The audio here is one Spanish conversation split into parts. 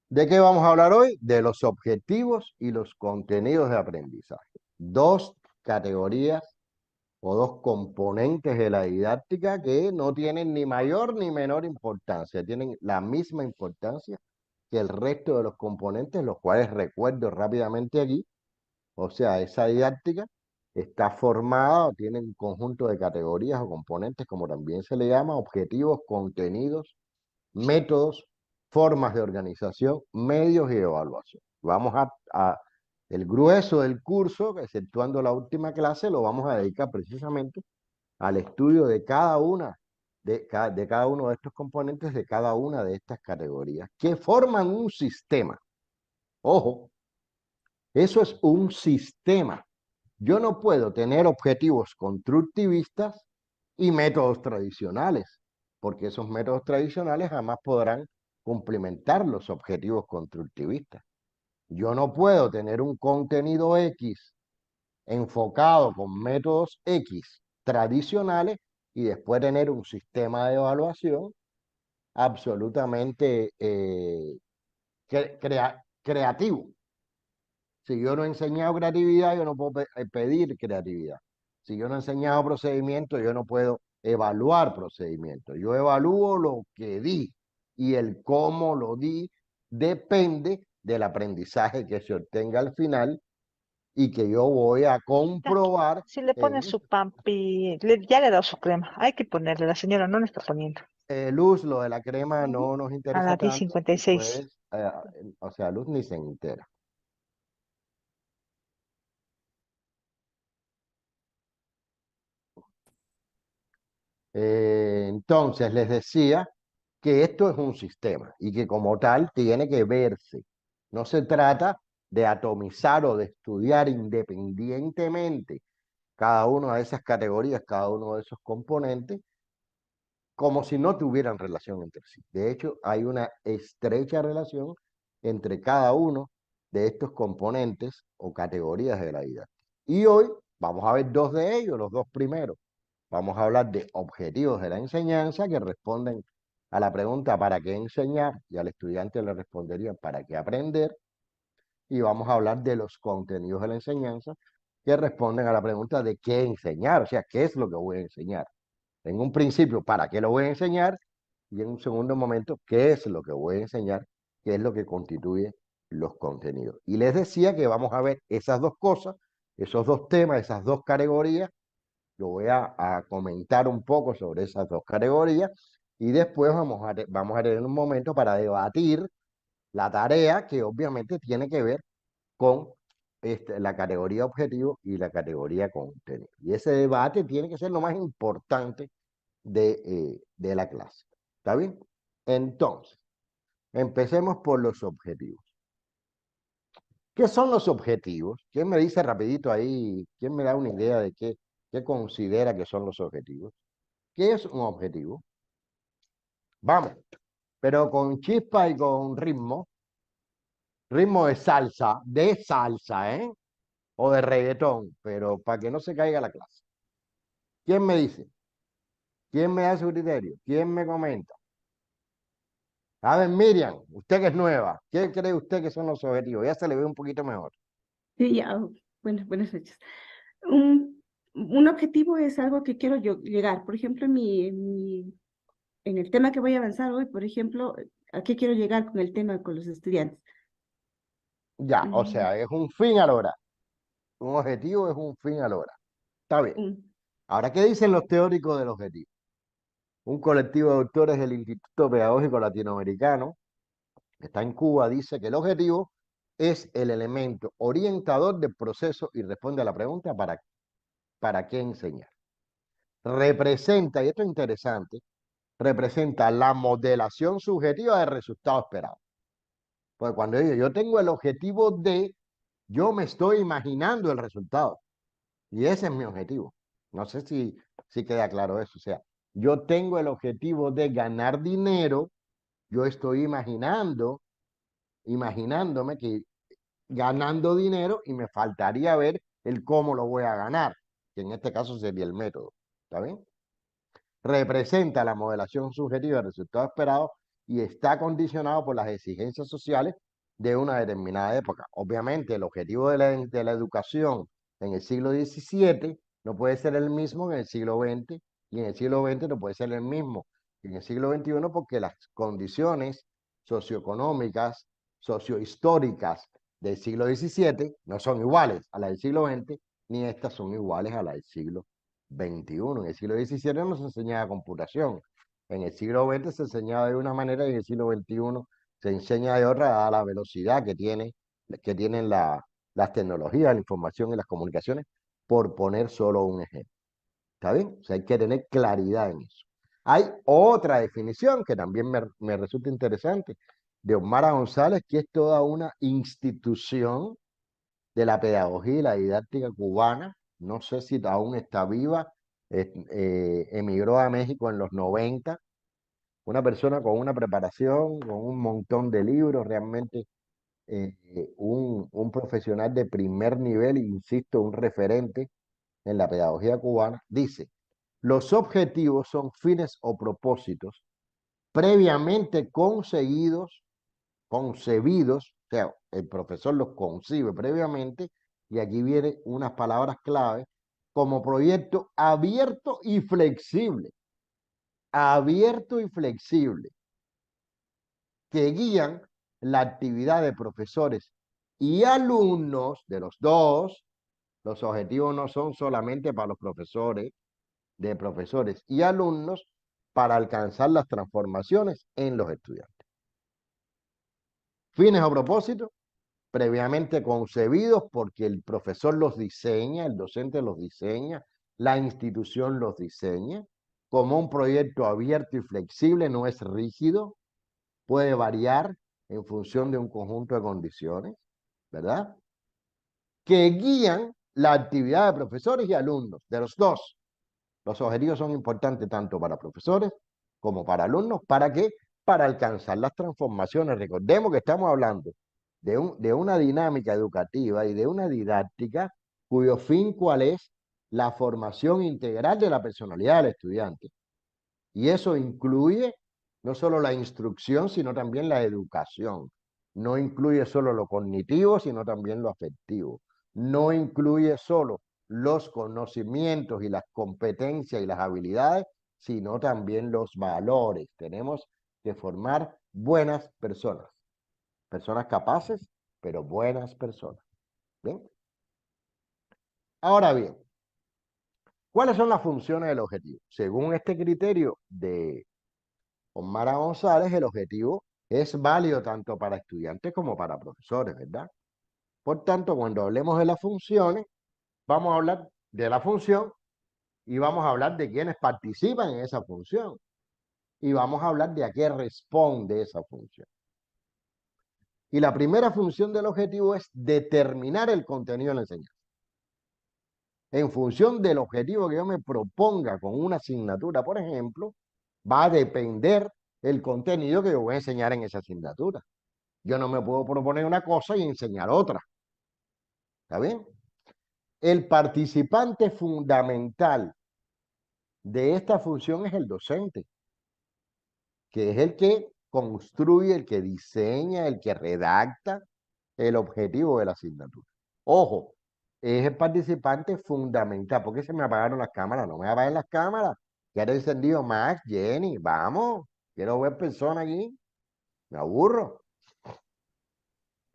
¿De qué vamos a hablar hoy? De los objetivos y los contenidos de aprendizaje. Dos categorías o dos componentes de la didáctica que no tienen ni mayor ni menor importancia, tienen la misma importancia que el resto de los componentes, los cuales recuerdo rápidamente aquí. O sea, esa didáctica está formada o tiene un conjunto de categorías o componentes, como también se le llama, objetivos, contenidos, métodos, formas de organización, medios y evaluación. El grueso del curso, exceptuando la última clase, lo vamos a dedicar precisamente al estudio de de cada uno de estos componentes, de cada una de estas categorías, que forman un sistema. Ojo, eso es un sistema. Yo no puedo tener objetivos constructivistas y métodos tradicionales, porque esos métodos tradicionales jamás podrán cumplimentar los objetivos constructivistas. Yo no puedo tener un contenido X enfocado con métodos X tradicionales y después tener un sistema de evaluación absolutamente creativo. Si yo no he enseñado creatividad, yo no puedo pedir creatividad. Si yo no he enseñado procedimientos, yo no puedo evaluar procedimientos. Yo evalúo lo que di y el cómo lo di depende del aprendizaje que se obtenga al final y que yo voy a Ya, comprobar si le ponen en su pampi, ya le he dado su crema. Hay que ponerle, la señora no le está poniendo. Luz. Lo de la crema Ujú. no nos A interesa la tanto. Si 10:56. puedes, o sea, Luz ni se entera. Entonces, les decía que esto es un sistema y que como tal tiene que verse. No se trata de atomizar o de estudiar independientemente cada una de esas categorías, cada uno de esos componentes, como si no tuvieran relación entre sí. De hecho, hay una estrecha relación entre cada uno de estos componentes o categorías de la didáctica. Y hoy vamos a ver dos de ellos, los dos primeros. Vamos a hablar de objetivos de la enseñanza que responden a la pregunta ¿para qué enseñar? Y al estudiante le respondería ¿para qué aprender? Y vamos a hablar de los contenidos de la enseñanza que responden a la pregunta de qué enseñar, o sea, ¿qué es lo que voy a enseñar? En un principio, ¿para qué lo voy a enseñar? Y en un segundo momento, ¿qué es lo que voy a enseñar? ¿Qué es lo que constituye los contenidos? Y les decía que vamos a ver esas dos cosas, esos dos temas, esas dos categorías. Yo voy a comentar un poco sobre esas dos categorías y después vamos a tener un momento para debatir la tarea que obviamente tiene que ver con la categoría objetivo y la categoría contenido. Y ese debate tiene que ser lo más importante de la clase. ¿Está bien? Entonces, empecemos por los objetivos. ¿Qué son los objetivos? ¿Quién me dice rapidito ahí? ¿Quién me da una idea de qué considera que son los objetivos? ¿Qué es un objetivo? Vamos, pero con chispa y con ritmo. Ritmo de salsa, ¿eh? O de reggaetón, pero para que no se caiga la clase. ¿Quién me dice? ¿Quién me da su criterio? ¿Quién me comenta? A ver, Miriam, usted que es nueva, ¿qué cree usted que son los objetivos? Ya se le ve un poquito mejor. Sí, ya, buenas noches. Un objetivo es algo que quiero yo llegar. Por ejemplo, en el tema que voy a avanzar hoy, por ejemplo, ¿a qué quiero llegar con el tema con los estudiantes? Ya, o Mm, sea, es un fin a lograr. Un objetivo es un fin a lograr. Está bien. un- Ahora, ¿qué dicen los teóricos del objetivo? Un colectivo de autores del Instituto Pedagógico Latinoamericano, que está en Cuba, dice que el objetivo es el elemento orientador del proceso y responde a la pregunta ¿para qué enseñar? Representa, y esto es interesante, representa la modelación subjetiva del resultado esperado. Porque cuando yo tengo el objetivo de, yo me estoy imaginando el resultado. Y ese es mi objetivo. No sé si queda claro eso. O sea, yo tengo el objetivo de ganar dinero, yo estoy imaginándome que ganando dinero y me faltaría ver el cómo lo voy a ganar, que en este caso sería el método. ¿Está bien? Representa la modelación subjetiva del resultado esperado y está condicionado por las exigencias sociales de una determinada época. Obviamente, el objetivo de la educación en el siglo XVII no puede ser el mismo que en el siglo XX, y en el siglo XX no puede ser el mismo que en el siglo XXI, porque las condiciones socioeconómicas, sociohistóricas del siglo XVII no son iguales a las del siglo XX, ni estas son iguales a las del siglo XXI. En el siglo XVII no se enseñaba computación, en el siglo XX se enseñaba de una manera y en el siglo XXI se enseña de otra, a la velocidad que tienen las tecnologías, la información y las comunicaciones, por poner solo un ejemplo. ¿Está bien? O sea, hay que tener claridad en eso. Hay otra definición que también me resulta interesante, de Omar González, que es toda una institución de la pedagogía y la didáctica cubana. No sé si aún está viva, emigró a México en los 90, una persona con una preparación, con un montón de libros, realmente un profesional de primer nivel, insisto, un referente en la pedagogía cubana. Dice: los objetivos son fines o propósitos previamente concebidos, o sea, el profesor los concibe previamente, y aquí vienen unas palabras clave, como proyecto abierto y flexible, que guían la actividad de profesores y alumnos de los dos. Los objetivos no son solamente para los profesores, de profesores y alumnos, para alcanzar las transformaciones en los estudiantes. Fines o propósitos previamente concebidos porque el profesor los diseña, el docente los diseña, la institución los diseña, como un proyecto abierto y flexible, no es rígido, puede variar en función de un conjunto de condiciones, ¿verdad? Que guían la actividad de profesores y alumnos, de los dos. Los objetivos son importantes tanto para profesores como para alumnos. ¿Para qué? Para alcanzar las transformaciones. Recordemos que estamos hablando de una dinámica educativa y de una didáctica cuyo fin, ¿cuál es? La formación integral de la personalidad del estudiante. Y eso incluye no solo la instrucción, sino también la educación. No incluye solo lo cognitivo, sino también lo afectivo. No incluye solo los conocimientos y las competencias y las habilidades, sino también los valores. Tenemos que formar buenas personas, personas capaces, pero buenas personas. ¿Bien? Ahora bien, ¿cuáles son las funciones del objetivo? Según este criterio de Omar González, el objetivo es válido tanto para estudiantes como para profesores, ¿verdad? Por tanto, cuando hablemos de las funciones, vamos a hablar de la función y vamos a hablar de quienes participan en esa función y vamos a hablar de a qué responde esa función. Y la primera función del objetivo es determinar el contenido de la enseñanza. En función del objetivo que yo me proponga con una asignatura, por ejemplo, va a depender el contenido que yo voy a enseñar en esa asignatura. Yo no me puedo proponer una cosa y enseñar otra. ¿Está bien? El participante fundamental de esta función es el docente, que es el que construye, el que diseña, el que redacta el objetivo de la asignatura. Ojo, es el participante fundamental. ¿Por qué se me apagaron las cámaras? No me apaguen las cámaras. Quiero encendido Max, Jenny, vamos. Quiero ver personas aquí. Me aburro.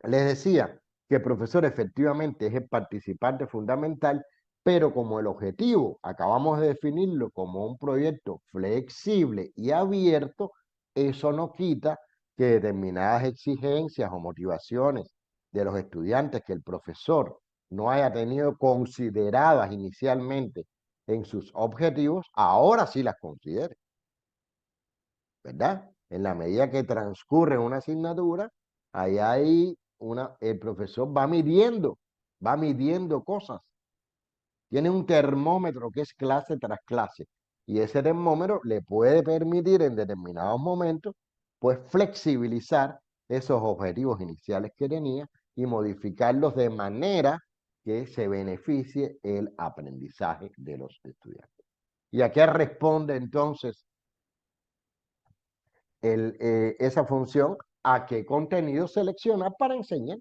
Les decía que el profesor efectivamente es el participante fundamental, pero como el objetivo acabamos de definirlo como un proyecto flexible y abierto, eso no quita que determinadas exigencias o motivaciones de los estudiantes que el profesor no haya tenido consideradas inicialmente en sus objetivos, ahora sí las considere, ¿verdad? En la medida que transcurre una asignatura, ahí hay el profesor va midiendo cosas. Tiene un termómetro que es clase tras clase. Y ese termómetro le puede permitir en determinados momentos, pues, flexibilizar esos objetivos iniciales que tenía y modificarlos de manera que se beneficie el aprendizaje de los estudiantes. ¿Y a qué responde entonces esa función a qué contenido seleccionar para enseñar.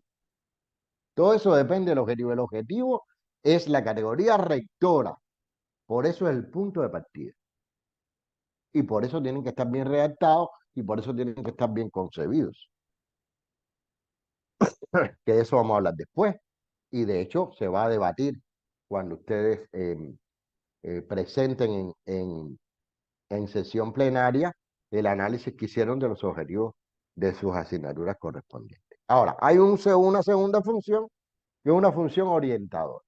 Todo eso depende del objetivo. El objetivo es la categoría rectora. Por eso es el punto de partida. Y por eso tienen que estar bien redactados y por eso tienen que estar bien concebidos. Que de eso vamos a hablar después. Y de hecho se va a debatir cuando ustedes presenten en sesión plenaria el análisis que hicieron de los objetivos de sus asignaturas correspondientes. Ahora, hay una segunda función, que es una función orientadora.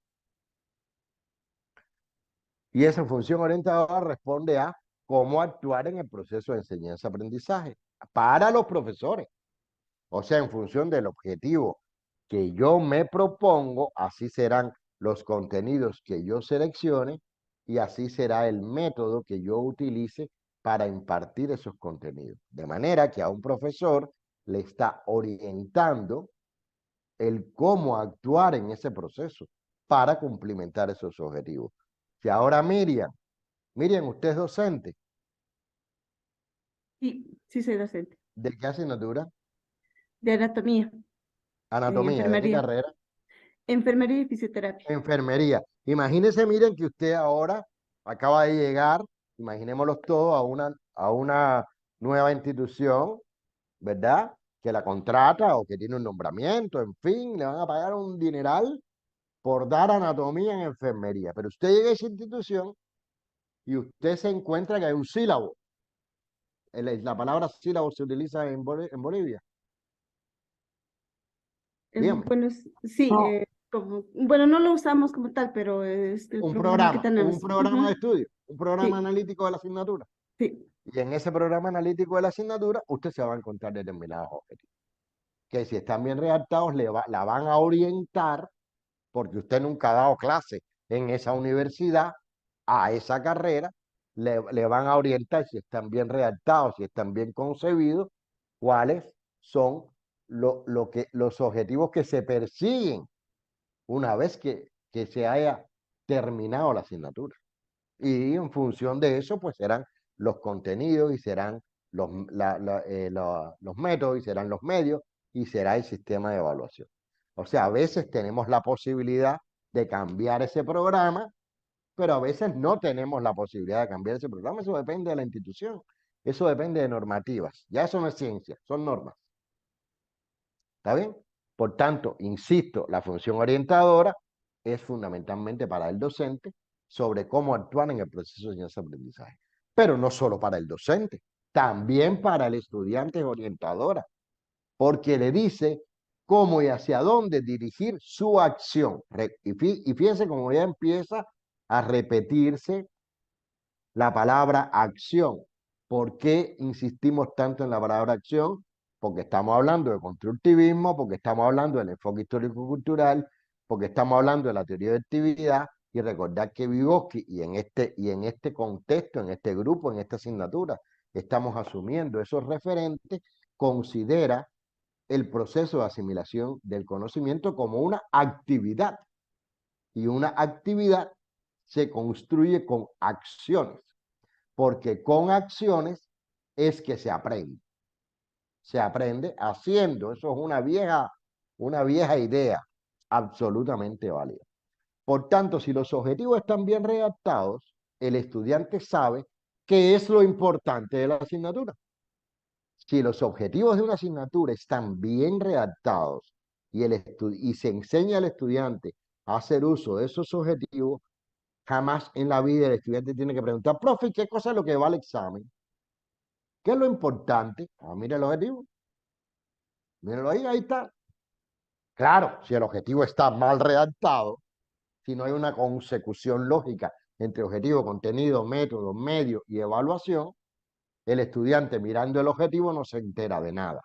Y esa función orientadora responde a cómo actuar en el proceso de enseñanza-aprendizaje para los profesores. O sea, en función del objetivo que yo me propongo, así serán los contenidos que yo seleccione y así será el método que yo utilice para impartir esos contenidos. De manera que a un profesor le está orientando el cómo actuar en ese proceso para cumplimentar esos objetivos. Si ahora Miriam, usted es docente, Sí, sí soy docente ¿de qué asignatura? de anatomía en Anatomía, ¿de qué enfermería, carrera? enfermería y fisioterapia. Enfermería. Imagínese, miren, que usted ahora acaba de llegar, imaginémoslo todos, a una nueva institución, ¿verdad? Que la contrata o que tiene un nombramiento, en fin, le van a pagar un dineral por dar anatomía en enfermería. Pero usted llega a esa institución y usted se encuentra que hay un sílabo. La palabra sílabo se utiliza en Bolivia. Dígame. Bueno, sí, No, bueno, no lo usamos como tal, pero es el programa que Un tenemos. programa de Ujú. estudio, un programa Sí, analítico de la asignatura. sí. Y en ese programa analítico de la asignatura, usted se va a encontrar determinados objetivos. Que si están bien redactados, la van a orientar, porque usted nunca ha dado clase en esa universidad, a esa carrera, le van a orientar si están bien redactados, si están bien concebidos, cuáles son los objetivos que se persiguen una vez que se haya terminado la asignatura. Y en función de eso, pues serán los contenidos y serán los métodos y serán los medios y será el sistema de evaluación. O sea, a veces tenemos la posibilidad de cambiar ese programa, pero a veces no tenemos la posibilidad de cambiar ese programa. Eso depende de la institución. Eso depende de normativas. Ya eso no es ciencia, son normas. ¿Está bien? Por tanto, insisto, la función orientadora es fundamentalmente para el docente sobre cómo actuar en el proceso de enseñanza-aprendizaje. Pero no solo para el docente, también para el estudiante es orientadora, porque le dice cómo y hacia dónde dirigir su acción. Y fíjense cómo ya empieza a repetirse la palabra acción. ¿Por qué insistimos tanto en la palabra acción? Porque estamos hablando de constructivismo, porque estamos hablando del enfoque histórico-cultural, porque estamos hablando de la teoría de actividad, y recordar que Vygotsky, y en este contexto, en este grupo, en esta asignatura, estamos asumiendo esos referentes, considera el proceso de asimilación del conocimiento como una actividad, y una actividad se construye con acciones, porque con acciones es que se aprende. Se aprende haciendo. Eso es una vieja idea, absolutamente válida. Por tanto, si los objetivos están bien redactados, el estudiante sabe qué es lo importante de la asignatura. Si los objetivos de una asignatura están bien redactados y se enseña al estudiante a hacer uso de esos objetivos, jamás en la vida el estudiante tiene que preguntar, profe, ¿qué cosa es lo que va al examen? ¿Qué es lo importante? Ah, mira el objetivo. Míralo ahí, ahí está. Claro, si el objetivo está mal redactado, si no hay una consecución lógica entre objetivo, contenido, método, medio y evaluación, el estudiante mirando el objetivo no se entera de nada.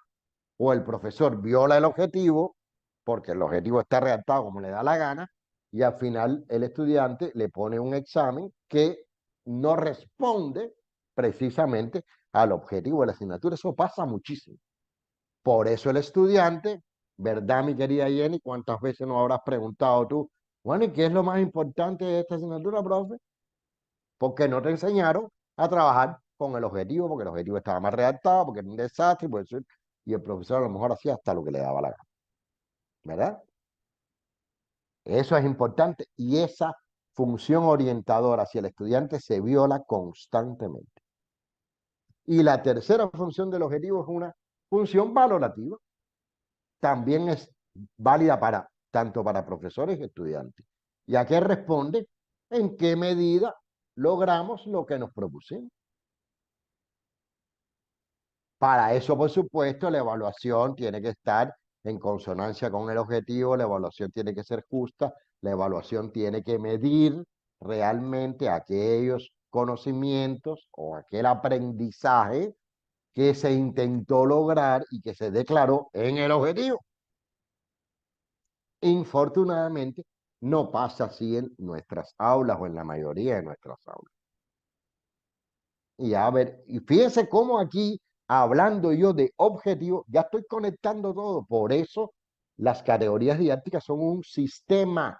O el profesor viola el objetivo porque el objetivo está redactado como le da la gana y al final el estudiante le pone un examen que no responde precisamente al objetivo de la asignatura. Eso pasa muchísimo. Por eso el estudiante, ¿verdad, mi querida Jenny? ¿Cuántas veces nos habrás preguntado tú? Bueno, ¿y qué es lo más importante de esta asignatura, profe? Porque no te enseñaron a trabajar con el objetivo, porque el objetivo estaba mal redactado, porque era un desastre, y el profesor a lo mejor hacía hasta lo que le daba la gana, ¿verdad? Eso es importante y esa función orientadora hacia el estudiante se viola constantemente. Y la tercera función del objetivo es una función valorativa. También es válida para tanto para profesores y estudiantes. ¿Y a qué responde? ¿En qué medida logramos lo que nos propusimos? Para eso, por supuesto, la evaluación tiene que estar en consonancia con el objetivo, la evaluación tiene que ser justa, la evaluación tiene que medir realmente aquellos conocimientos o aquel aprendizaje que se intentó lograr y que se declaró en el objetivo. Infortunadamente, no pasa así en nuestras aulas o en la mayoría de nuestras aulas. Y a ver, y fíjense cómo aquí, hablando yo de objetivos, ya estoy conectando todo. Por eso las categorías didácticas son un sistema.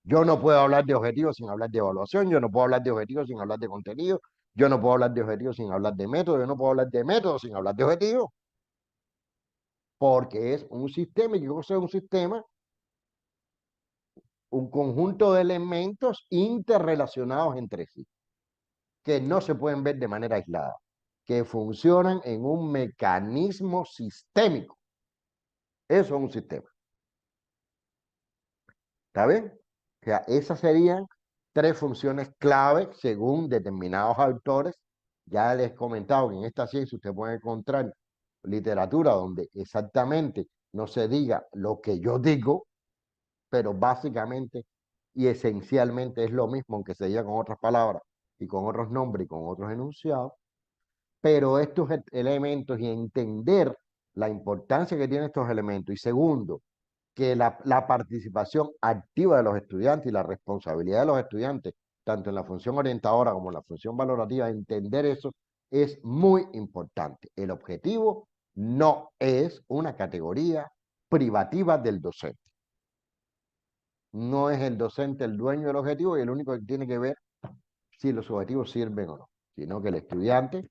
Yo no puedo hablar de objetivos sin hablar de evaluación, yo no puedo hablar de objetivos sin hablar de contenido, yo no puedo hablar de objetivos sin hablar de método, yo no puedo hablar de método sin hablar de objetivos, porque es un sistema. ¿Y qué cosa es un sistema? Un conjunto de elementos interrelacionados entre sí, que no se pueden ver de manera aislada, que funcionan en un mecanismo sistémico. Eso es un sistema. ¿Está bien? O sea, esas serían tres funciones clave según determinados autores. Ya les he comentado que en esta ciencia usted puede encontrar literatura donde exactamente no se diga lo que yo digo, pero básicamente y esencialmente es lo mismo, aunque se diga con otras palabras y con otros nombres y con otros enunciados, pero estos elementos y entender la importancia que tienen estos elementos, y segundo, que la participación activa de los estudiantes y la responsabilidad de los estudiantes, tanto en la función orientadora como en la función valorativa, entender eso es muy importante. El objetivo no es una categoría privativa del docente. No es el docente el dueño del objetivo y el único que tiene que ver si los objetivos sirven o no, sino que el estudiante,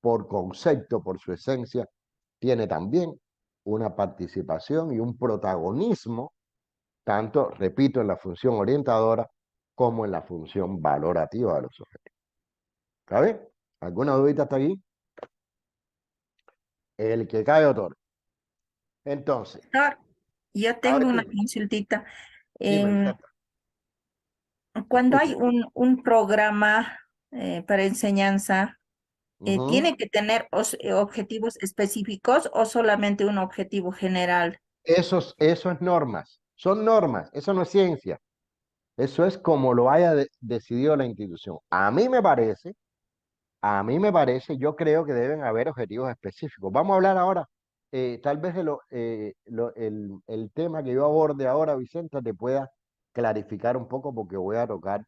por concepto, por su esencia, tiene también una participación y un protagonismo, tanto, repito, en la función orientadora como en la función valorativa de los objetivos. ¿Sabes? ¿Alguna dudita hasta aquí? El que cae otorga. Entonces, Doctor, yo a tengo ver, una dime, consultita. dime, En- Vicenta, te Cuando escucho. hay un programa para enseñanza, Ujú. ¿tiene que tener objetivos específicos o solamente un objetivo general? Eso es normas, son normas, eso no es ciencia. Eso es como lo haya decidido la institución. Yo creo que deben haber objetivos específicos. Vamos a hablar ahora, tal vez de el tema que yo aborde ahora, Vicenta, te pueda clarificar un poco porque voy a tocar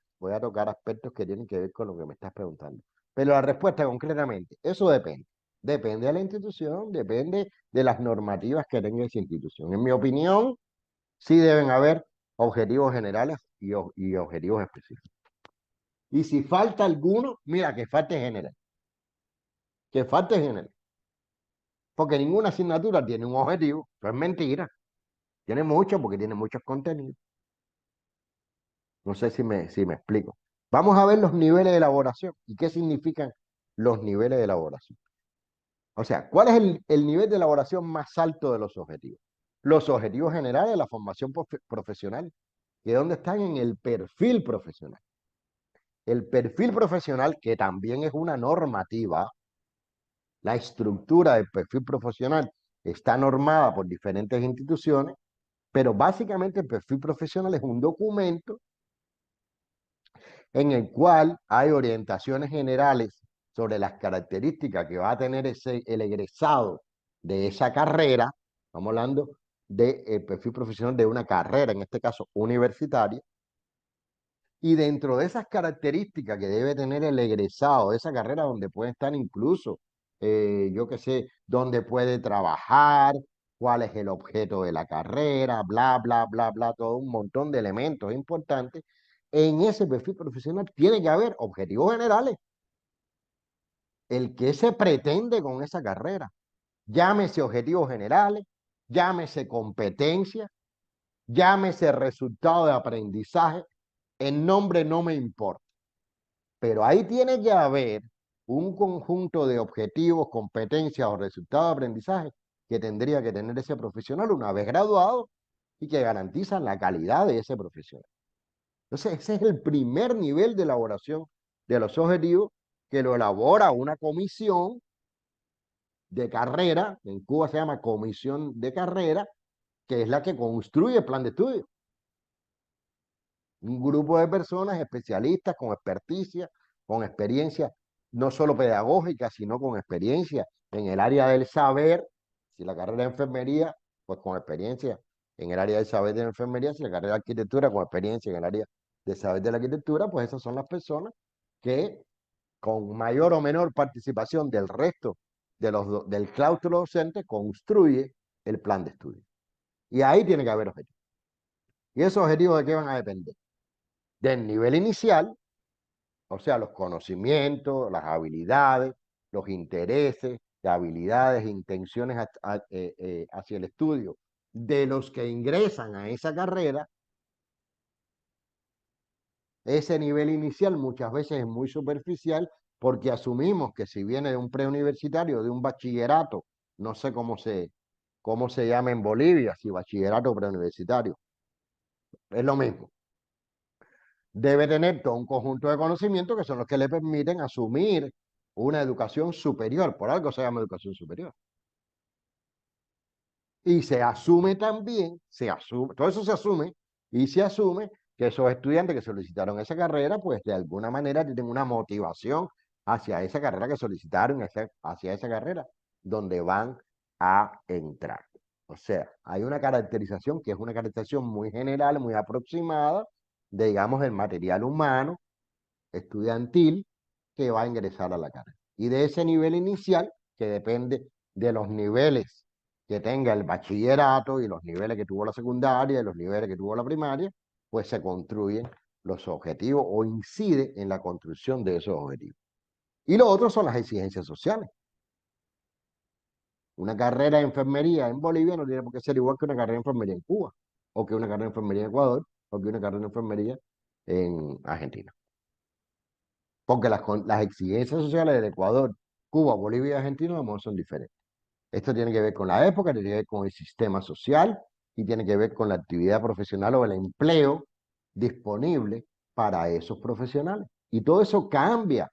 aspectos que tienen que ver con lo que me estás preguntando. Pero la respuesta concretamente, eso depende. Depende de la institución, depende de las normativas que tenga esa institución. En mi opinión, sí deben haber objetivos generales y objetivos específicos. Y si falta alguno, mira, que falte general. Que falte general. Porque ninguna asignatura tiene un objetivo. Eso es mentira. Tiene mucho porque tiene muchos contenidos. No sé si me explico. Vamos a ver los niveles de elaboración. ¿Y qué significan los niveles de elaboración? O sea, ¿cuál es el nivel de elaboración más alto de los objetivos? Los objetivos generales de la formación profesional, que donde están en el perfil profesional. El perfil profesional, que también es una normativa, la estructura del perfil profesional está normada por diferentes instituciones, pero básicamente el perfil profesional es un documento en el cual hay orientaciones generales sobre las características que va a tener el egresado de esa carrera. Estamos hablando del perfil profesional de una carrera, en este caso universitaria. Y dentro de esas características que debe tener el egresado de esa carrera, donde puede estar incluso, yo qué sé, dónde puede trabajar, cuál es el objeto de la carrera, bla, bla, bla, bla, todo un montón de elementos importantes, en ese perfil profesional tiene que haber objetivos generales. El que se pretende con esa carrera, llámese objetivos generales, llámese competencia, llámese resultado de aprendizaje, el nombre no me importa. Pero ahí tiene que haber un conjunto de objetivos, competencias o resultados de aprendizaje que tendría que tener ese profesional una vez graduado y que garantizan la calidad de ese profesional. Entonces, ese es el primer nivel de elaboración de los objetivos que lo elabora una comisión de carrera, en Cuba se llama comisión de carrera, que es la que construye el plan de estudio. Un grupo de personas especialistas con experticia, con experiencia no solo pedagógica, sino con experiencia en el área del saber. Si la carrera de enfermería, pues con experiencia en el área del saber de la enfermería. Si la carrera de arquitectura, con experiencia en el área de saber de la arquitectura, pues esas son las personas que con mayor o menor participación del resto del claustro docente construye el plan de estudio. Y ahí tiene que haber objetivos. ¿Y esos objetivos de qué van a depender? Del nivel inicial, o sea, los conocimientos, las habilidades, los intereses, las habilidades, intenciones hacia el estudio de los que ingresan a esa carrera. Ese nivel inicial muchas veces es muy superficial porque asumimos que si viene de un preuniversitario, de un bachillerato, no sé cómo se llama en Bolivia, si bachillerato o preuniversitario, es lo mismo. Debe tener todo un conjunto de conocimientos que son los que le permiten asumir una educación superior, por algo se llama educación superior. Y se asume también, todo eso se asume, y se asume que esos estudiantes que solicitaron esa carrera, pues de alguna manera tienen una motivación hacia esa carrera que solicitaron, hacia esa carrera donde van a entrar. O sea, hay una caracterización que es una caracterización muy general, muy aproximada, de, digamos, el material humano estudiantil que va a ingresar a la carrera. Y de ese nivel inicial, que depende de los niveles que tenga el bachillerato y los niveles que tuvo la secundaria y los niveles que tuvo la primaria, pues se construyen los objetivos o incide en la construcción de esos objetivos. Y lo otro son las exigencias sociales. Una carrera de enfermería en Bolivia no tiene por qué ser igual que una carrera de enfermería en Cuba, o que una carrera de enfermería en Ecuador, o que una carrera de enfermería en Argentina. Porque las exigencias sociales del Ecuador, Cuba, Bolivia y Argentina a lo mejor son diferentes. Esto tiene que ver con la época, tiene que ver con el sistema social y tiene que ver con la actividad profesional o el empleo disponible para esos profesionales. Y todo eso cambia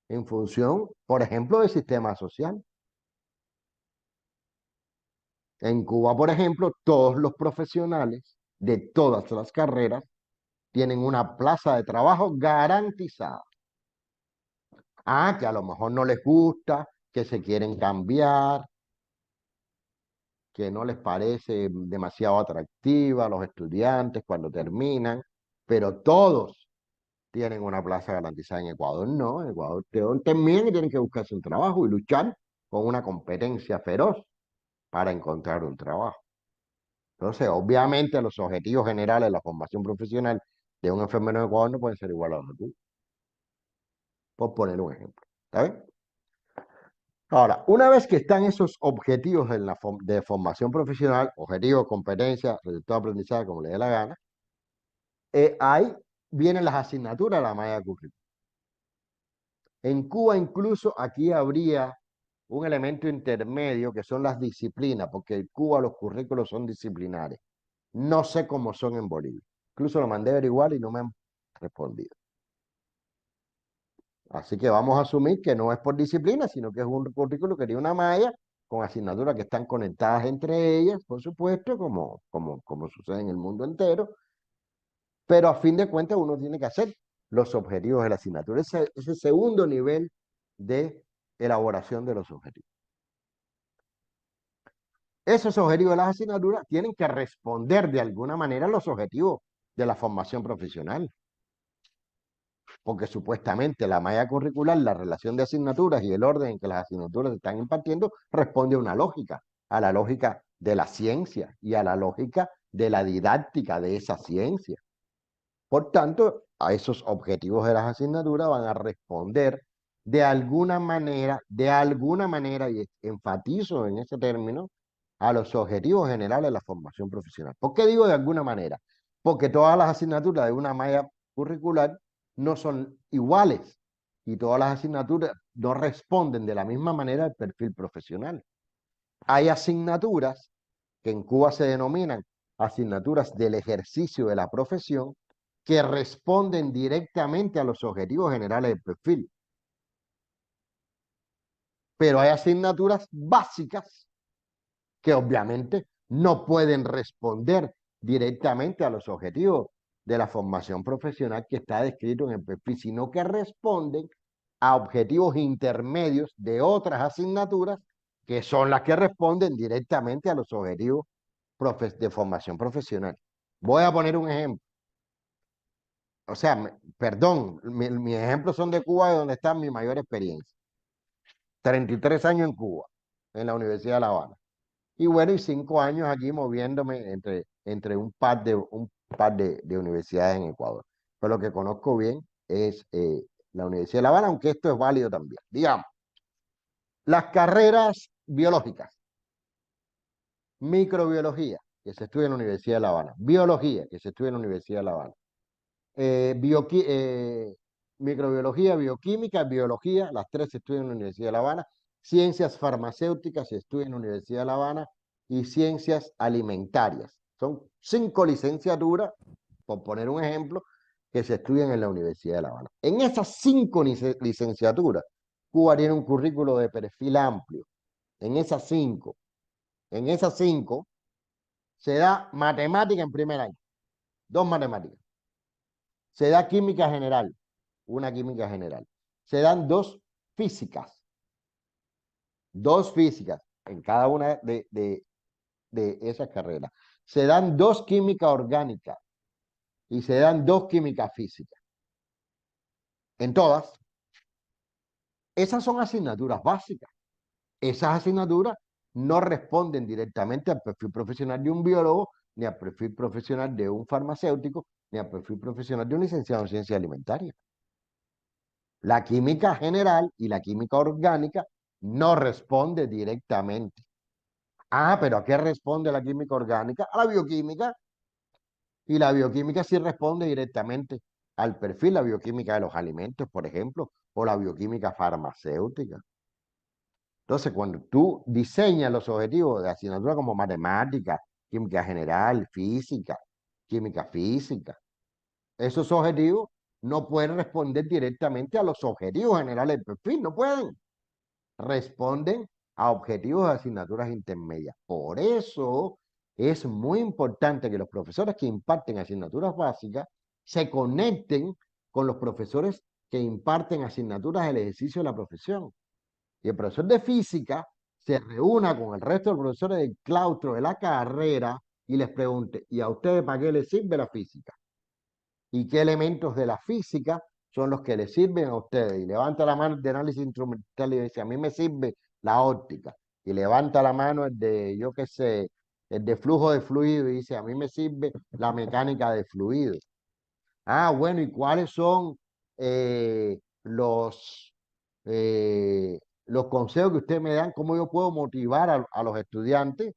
en función, por ejemplo, del sistema social. En Cuba, por ejemplo, todos los profesionales de todas las carreras tienen una plaza de trabajo garantizada. Ah, que a lo mejor no les gusta, que se quieren cambiar, que no les parece demasiado atractiva a los estudiantes cuando terminan, pero todos tienen una plaza garantizada. En Ecuador no, en Ecuador terminan y tienen que buscarse un trabajo y luchar con una competencia feroz para encontrar un trabajo. Entonces, obviamente los objetivos generales de la formación profesional de un enfermero en Ecuador no pueden ser iguales a los de Cuba, por poner un ejemplo. ¿Está bien? Ahora, una vez que están esos objetivos de formación profesional, objetivos, competencias, resultados de aprendizaje, como le dé la gana, ahí vienen las asignaturas de la malla curricular. En Cuba incluso aquí habría un elemento intermedio que son las disciplinas, porque en Cuba los currículos son disciplinares. No sé cómo son en Bolivia. Incluso lo mandé a averiguar y no me han respondido. Así que vamos a asumir que no es por disciplina, sino que es un currículo que tiene una malla con asignaturas que están conectadas entre ellas, por supuesto, como sucede en el mundo entero, pero a fin de cuentas uno tiene que hacer los objetivos de la asignatura. Ese segundo nivel de elaboración de los objetivos. Esos objetivos de las asignaturas tienen que responder de alguna manera a los objetivos de la formación profesional. Porque supuestamente la malla curricular, la relación de asignaturas y el orden en que las asignaturas se están impartiendo responde a la lógica de la ciencia y a la lógica de la didáctica de esa ciencia. Por tanto, a esos objetivos de las asignaturas van a responder de alguna manera, y enfatizo en ese término, a los objetivos generales de la formación profesional. ¿Por qué digo de alguna manera? Porque todas las asignaturas de una malla curricular no son iguales y todas las asignaturas no responden de la misma manera al perfil profesional. Hay asignaturas que en Cuba se denominan asignaturas del ejercicio de la profesión que responden directamente a los objetivos generales del perfil. Pero hay asignaturas básicas que obviamente no pueden responder directamente a los objetivos de la formación profesional que está descrito en el perfil, sino que responden a objetivos intermedios de otras asignaturas que son las que responden directamente a los objetivos de formación profesional. Voy a poner un ejemplo. O sea, perdón, mis ejemplos son de Cuba, de donde está mi mayor experiencia. 33 años en Cuba, en la Universidad de La Habana. Y bueno, y 5 años aquí moviéndome entre un par de universidades en Ecuador. Pero lo que conozco bien es la Universidad de La Habana, aunque esto es válido también. Digamos, las carreras biológicas, microbiología, que se estudia en la Universidad de La Habana, biología, que se estudia en la Universidad de La Habana, microbiología, bioquímica, biología, las tres se estudian en la Universidad de La Habana, ciencias farmacéuticas se estudian en la Universidad de La Habana y ciencias alimentarias. Son 5 licenciaturas, por poner un ejemplo, que se estudian en la Universidad de La Habana. En esas 5 licenciaturas, Cuba tiene un currículo de perfil amplio. En esas 5 se da matemática en primer año, 2 matemáticas. Se da química general, una química general. Se dan 2 físicas, 2 físicas en cada una de esas carreras. Se dan 2 química orgánica y se dan 2 química física. En todas, esas son asignaturas básicas. Esas asignaturas no responden directamente al perfil profesional de un biólogo, ni al perfil profesional de un farmacéutico, ni al perfil profesional de un licenciado en ciencia alimentaria. La química general y la química orgánica no responde directamente. Ah, pero ¿a qué responde la química orgánica? A la bioquímica. Y la bioquímica sí responde directamente al perfil, la bioquímica de los alimentos, por ejemplo, o la bioquímica farmacéutica. Entonces, cuando tú diseñas los objetivos de asignatura como matemática, química general, química física, esos objetivos no pueden responder directamente a los objetivos generales del perfil, no pueden. Responden a objetivos de asignaturas intermedias. Por eso es muy importante que los profesores que imparten asignaturas básicas se conecten con los profesores que imparten asignaturas del ejercicio de la profesión. Y el profesor de física se reúna con el resto de los profesores del claustro de la carrera y les pregunte, ¿y a ustedes para qué les sirve la física? ¿Y qué elementos de la física son los que les sirven a ustedes? Y levanta la mano el de análisis instrumental y dice, a mí me sirve la óptica. Y levanta la mano el de, yo qué sé, el de flujo de fluido y dice, a mí me sirve la mecánica de fluido. Ah, bueno, ¿y cuáles son eh, los, los consejos que ustedes me dan? ¿Cómo yo puedo motivar a los estudiantes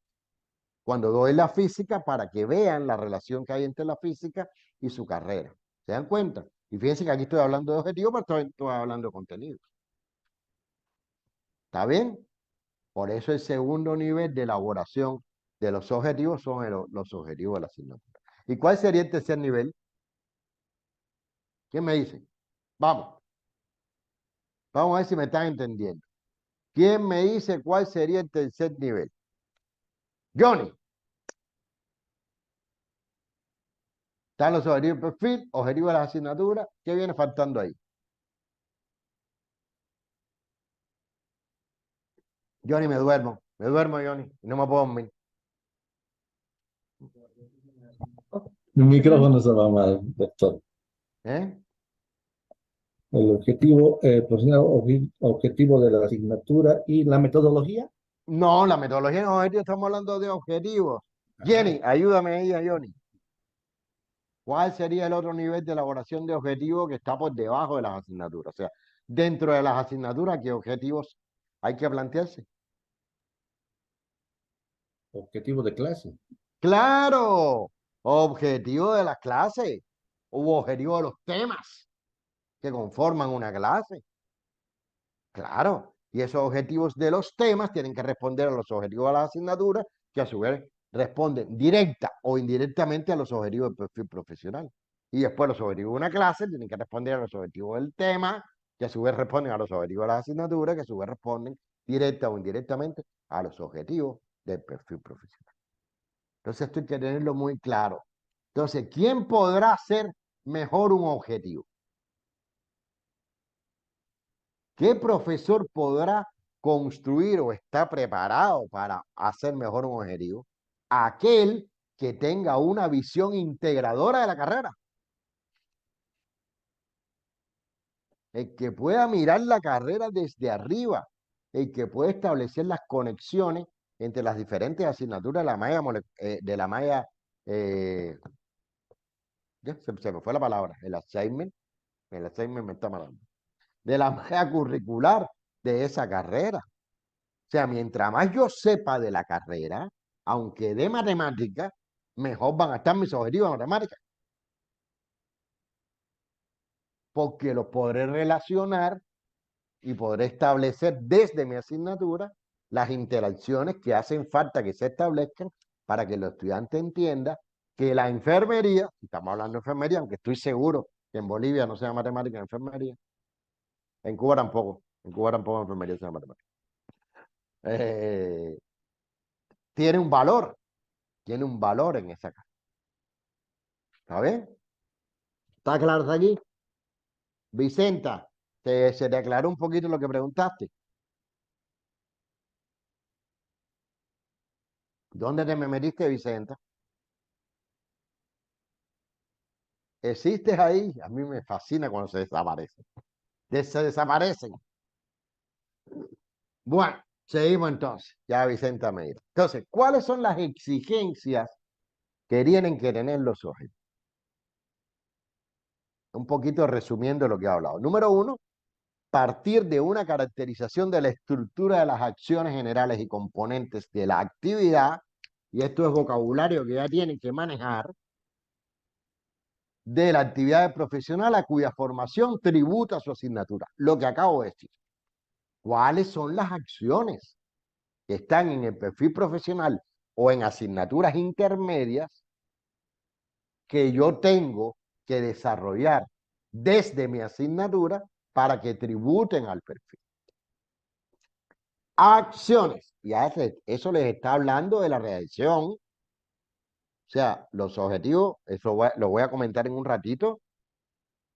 cuando doy la física para que vean la relación que hay entre la física y su carrera? ¿Se dan cuenta? Y fíjense que aquí estoy hablando de objetivos, pero estoy hablando de contenido. ¿Está bien? Por eso el segundo nivel de elaboración de los objetivos son los objetivos de la asignatura. ¿Y cuál sería el tercer nivel? ¿Quién me dice? Vamos. Vamos a ver si me están entendiendo. ¿Quién me dice cuál sería el tercer nivel? Johnny. Están los objetivos de perfil, objetivos de las asignaturas. ¿Qué viene faltando ahí? Johnny, me duermo, Johnny, y no me puedo dormir. Mi micrófono estaba mal, doctor. ¿Eh? El objetivo, profesional, objetivo de la asignatura y la metodología. No, la metodología no es objetivo, estamos hablando de objetivos. Jenny, ayúdame ahí a Johnny. ¿Cuál sería el otro nivel de elaboración de objetivos que está por debajo de las asignaturas? O sea, dentro de las asignaturas, ¿qué objetivos hay que plantearse? Objetivo de clase. Claro, objetivo de las clases u objetivo de los temas que conforman una clase. Claro, y esos objetivos de los temas tienen que responder a los objetivos de las asignaturas, que a su vez responden directa o indirectamente a los objetivos del perfil profesional. Y después los objetivos de una clase tienen que responder a los objetivos del tema, que a su vez responden a los objetivos de las asignaturas, que a su vez responden directa o indirectamente a los objetivos del perfil profesional. Entonces esto hay que tenerlo muy claro. Entonces, ¿quién podrá hacer mejor un objetivo? ¿Qué profesor podrá construir o está preparado para hacer mejor un objetivo? Aquel que tenga una visión integradora de la carrera. El que pueda mirar la carrera desde arriba. El que pueda establecer las conexiones entre las diferentes asignaturas de la malla, ya se me fue la palabra, el assignment me está malando, de la malla curricular de esa carrera. O sea, mientras más yo sepa de la carrera, aunque de matemáticas, mejor van a estar mis objetivos de matemáticas. Porque los podré relacionar y podré establecer desde mi asignatura las interacciones que hacen falta que se establezcan para que el estudiante entienda que la enfermería, si estamos hablando de enfermería, aunque estoy seguro que en Bolivia no sea matemática en enfermería, en Cuba tampoco en enfermería sea matemática, eh, tiene un valor en esa casa. ¿Está bien? ¿Está claro hasta aquí? Vicenta, ¿se te aclaró un poquito lo que preguntaste? ¿Dónde te me metiste, Vicenta? ¿Existes ahí? A mí me fascina cuando se desaparecen. Se desaparecen. Bueno, seguimos entonces. Ya Vicenta me dirá. Entonces, ¿cuáles son las exigencias que tienen que tener los objetivos? Un poquito resumiendo lo que he hablado. Número uno, partir de una caracterización de la estructura de las acciones generales y componentes de la actividad, y esto es vocabulario que ya tienen que manejar, de la actividad profesional a cuya formación tributa su asignatura. Lo que acabo de decir. ¿Cuáles son las acciones que están en el perfil profesional o en asignaturas intermedias que yo tengo que desarrollar desde mi asignatura para que tributen al perfil? Acciones. Y eso les está hablando de la redacción. O sea, los objetivos, lo voy a comentar en un ratito,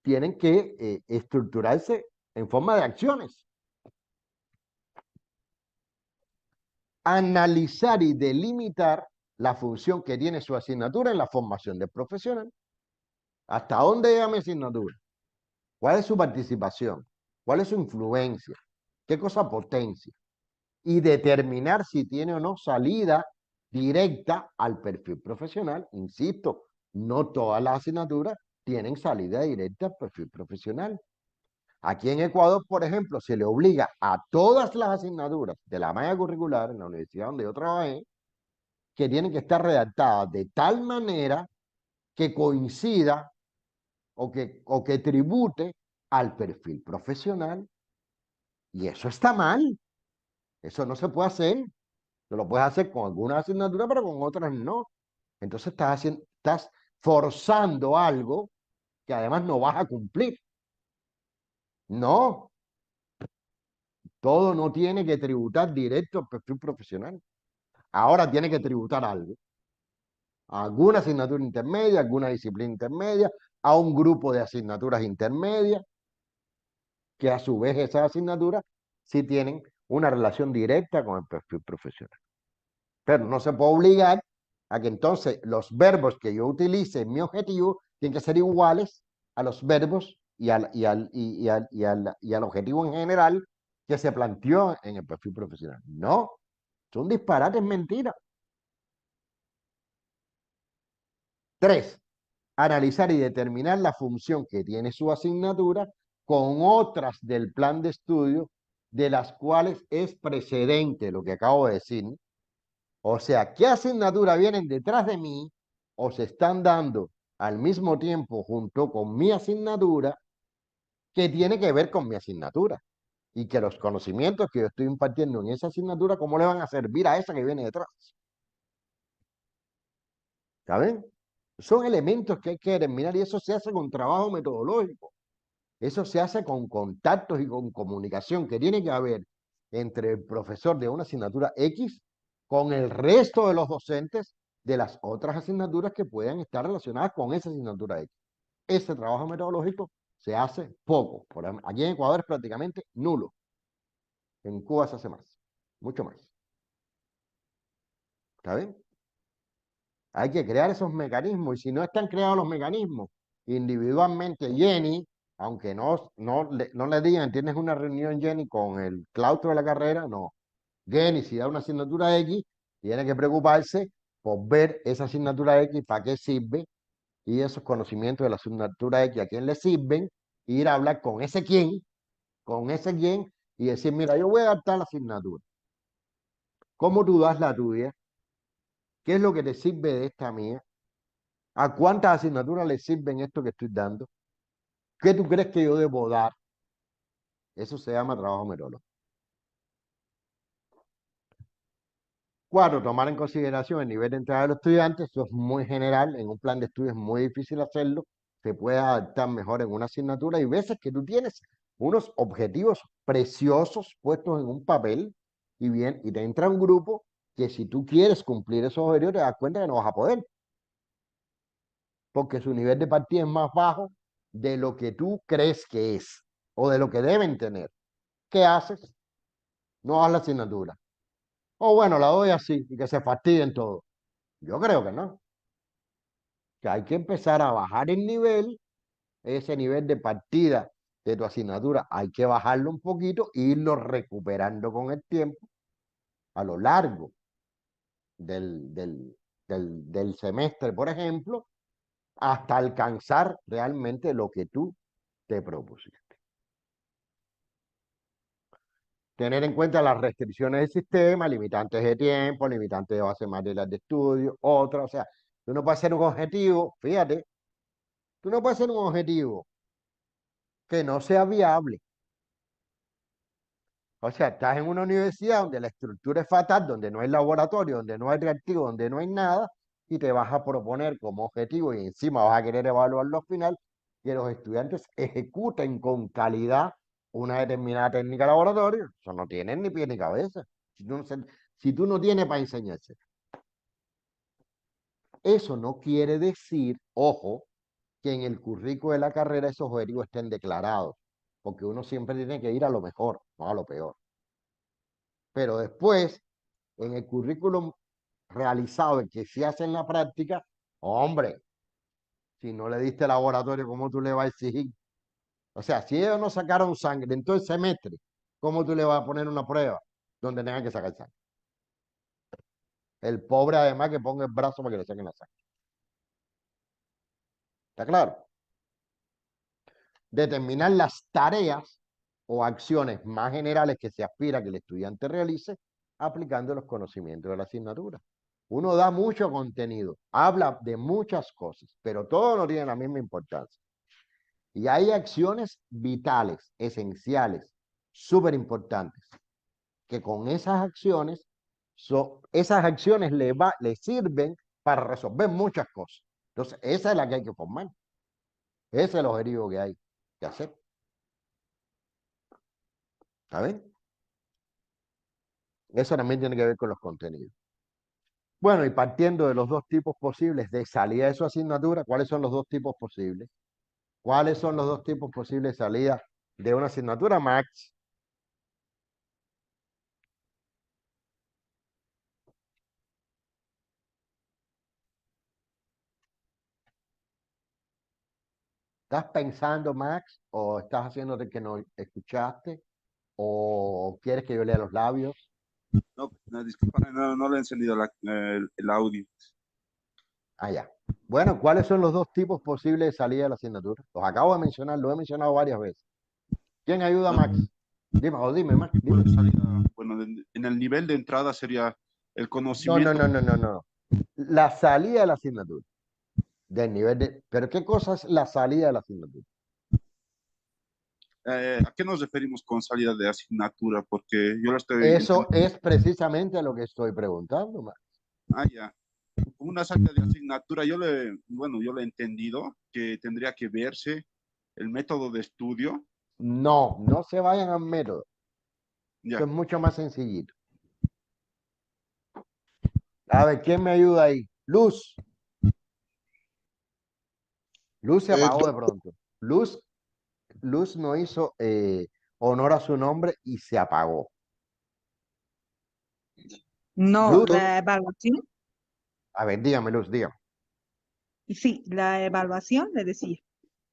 tienen que estructurarse en forma de acciones. Analizar y delimitar la función que tiene su asignatura en la formación del profesional. ¿Hasta dónde llega mi asignatura? ¿Cuál es su participación? ¿Cuál es su influencia? ¿Qué cosa potencia? Y determinar si tiene o no salida directa al perfil profesional. Insisto, no todas las asignaturas tienen salida directa al perfil profesional. Aquí en Ecuador, por ejemplo, se le obliga a todas las asignaturas de la malla curricular en la universidad donde yo trabajé que tienen que estar redactadas de tal manera que coincida o que tribute al perfil profesional. Y eso está mal. Eso no se puede hacer. Tú lo puedes hacer con algunas asignaturas, pero con otras no. Entonces estás forzando algo que además no vas a cumplir. No, todo no tiene que tributar directo al perfil profesional. Ahora tiene que tributar algo. A alguna asignatura intermedia, alguna disciplina intermedia, a un grupo de asignaturas intermedias, que a su vez esas asignaturas sí tienen una relación directa con el perfil profesional. Pero no se puede obligar a que entonces los verbos que yo utilice en mi objetivo tienen que ser iguales a los verbos y al objetivo en general que se planteó en el perfil profesional. No, son disparates, mentiras. 3. analizar y determinar la función que tiene su asignatura con otras del plan de estudio de las cuales es precedente lo que acabo de decir. O sea, ¿qué asignatura vienen detrás de mí o se están dando al mismo tiempo junto con mi asignatura que tiene que ver con mi asignatura? Y que los conocimientos que yo estoy impartiendo en esa asignatura, ¿cómo le van a servir a esa que viene detrás? ¿Saben? Son elementos que hay que determinar y eso se hace con trabajo metodológico. Eso se hace con contactos y con comunicación que tiene que haber entre el profesor de una asignatura X con el resto de los docentes de las otras asignaturas que puedan estar relacionadas con esa asignatura X. Ese trabajo metodológico se hace poco. Aquí en Ecuador es prácticamente nulo. En Cuba se hace más, mucho más. ¿Está bien? Hay que crear esos mecanismos y si no están creados los mecanismos individualmente, Jenny, aunque no le digan, tienes una reunión Jenny con el claustro de la carrera, no. Jenny, si da una asignatura X, tiene que preocuparse por ver esa asignatura X, para qué sirve y esos conocimientos de la asignatura X, a quién le sirven, ir a hablar con ese quién y decir, mira, yo voy a dar tal asignatura. ¿Cómo tú das la tuya? ¿Qué es lo que te sirve de esta mía? ¿A cuántas asignaturas le sirven esto que estoy dando? ¿Qué tú crees que yo debo dar? Eso se llama trabajo metodológico. 4, tomar en consideración el nivel de entrada de los estudiantes. Eso es muy general. En un plan de estudio es muy difícil hacerlo. Se puede adaptar mejor en una asignatura. Hay veces que tú tienes unos objetivos preciosos puestos en un papel y te entra un grupo que si tú quieres cumplir esos objetivos te das cuenta que no vas a poder. Porque su nivel de partida es más bajo de lo que tú crees que es o de lo que deben tener. ¿Qué haces? No das la asignatura. O bueno, la doy así y que se fastidien todo. Yo creo que no. Que hay que empezar a bajar el nivel, ese nivel de partida de tu asignatura, hay que bajarlo un poquito e irlo recuperando con el tiempo a lo largo del semestre, por ejemplo, hasta alcanzar realmente lo que tú te propusiste. Tener en cuenta las restricciones del sistema, limitantes de tiempo, limitantes de base de materias de estudio, otras. O sea, tú no puedes hacer un objetivo, fíjate, tú no puedes hacer un objetivo que no sea viable. O sea, estás en una universidad donde la estructura es fatal, donde no hay laboratorio, donde no hay reactivo, donde no hay nada, y te vas a proponer como objetivo y encima vas a querer evaluarlo al final, que los estudiantes ejecuten con calidad una determinada técnica de laboratorio. Eso no tiene ni pie ni cabeza. Si tú no tienes para enseñarse. Eso no quiere decir, ojo, que en el currículo de la carrera esos objetivos estén declarados, porque uno siempre tiene que ir a lo mejor, no a lo peor. Pero después, en el currículum realizado, el que se hace en la práctica, hombre, si no le diste laboratorio, ¿cómo tú le vas a exigir? O sea, si ellos no sacaron sangre en todo el semestre, ¿cómo tú le vas a poner una prueba donde tengan que sacar sangre? El pobre además que ponga el brazo para que le saquen la sangre. ¿Está claro? Determinar las tareas o acciones más generales que se aspira que el estudiante realice aplicando los conocimientos de la asignatura. Uno da mucho contenido, habla de muchas cosas, pero todo no tiene la misma importancia. Y hay acciones vitales, esenciales, súper importantes, que con esas acciones le sirven para resolver muchas cosas. Entonces, esa es la que hay que formar. Ese es el objetivo que hay que hacer. ¿Está bien? Eso también tiene que ver con los contenidos. Bueno, y partiendo de los dos tipos posibles de salida de su asignatura, ¿cuáles son los dos tipos posibles? ¿Cuáles son los dos tipos posibles de salida de una asignatura, Max? ¿Estás pensando, Max? ¿O estás haciéndote que no escuchaste? ¿O quieres que yo lea los labios? No, no, disculpa, no le he encendido el audio. Ah, ya. Bueno, ¿cuáles son los dos tipos posibles de salida de la asignatura? Los acabo de mencionar, lo he mencionado varias veces. ¿Quién ayuda a Max? Dime, o dime, Max, dime. Pues salida, bueno, en el nivel de entrada sería el No, no, conocimiento. no, no, no, no. La salida de la asignatura. Del nivel de... ¿Pero qué cosa es la salida de la asignatura? ¿A qué nos referimos con salida de asignatura? Porque yo lo estoy Eso entendiendo. es precisamente lo que estoy preguntando, Max. Ah, ya. Una salida de asignatura, bueno, yo lo he entendido que tendría que verse el método de estudio. No, no se vayan al método. Eso Ya. es mucho más sencillito. A ver, ¿quién me ayuda ahí? Luz. Luz se apagó de pronto. Luz no hizo honor a su nombre y se apagó. No, Luz, la evaluación, a ver, dígame, Luz, dígame. sí, la evaluación le decía,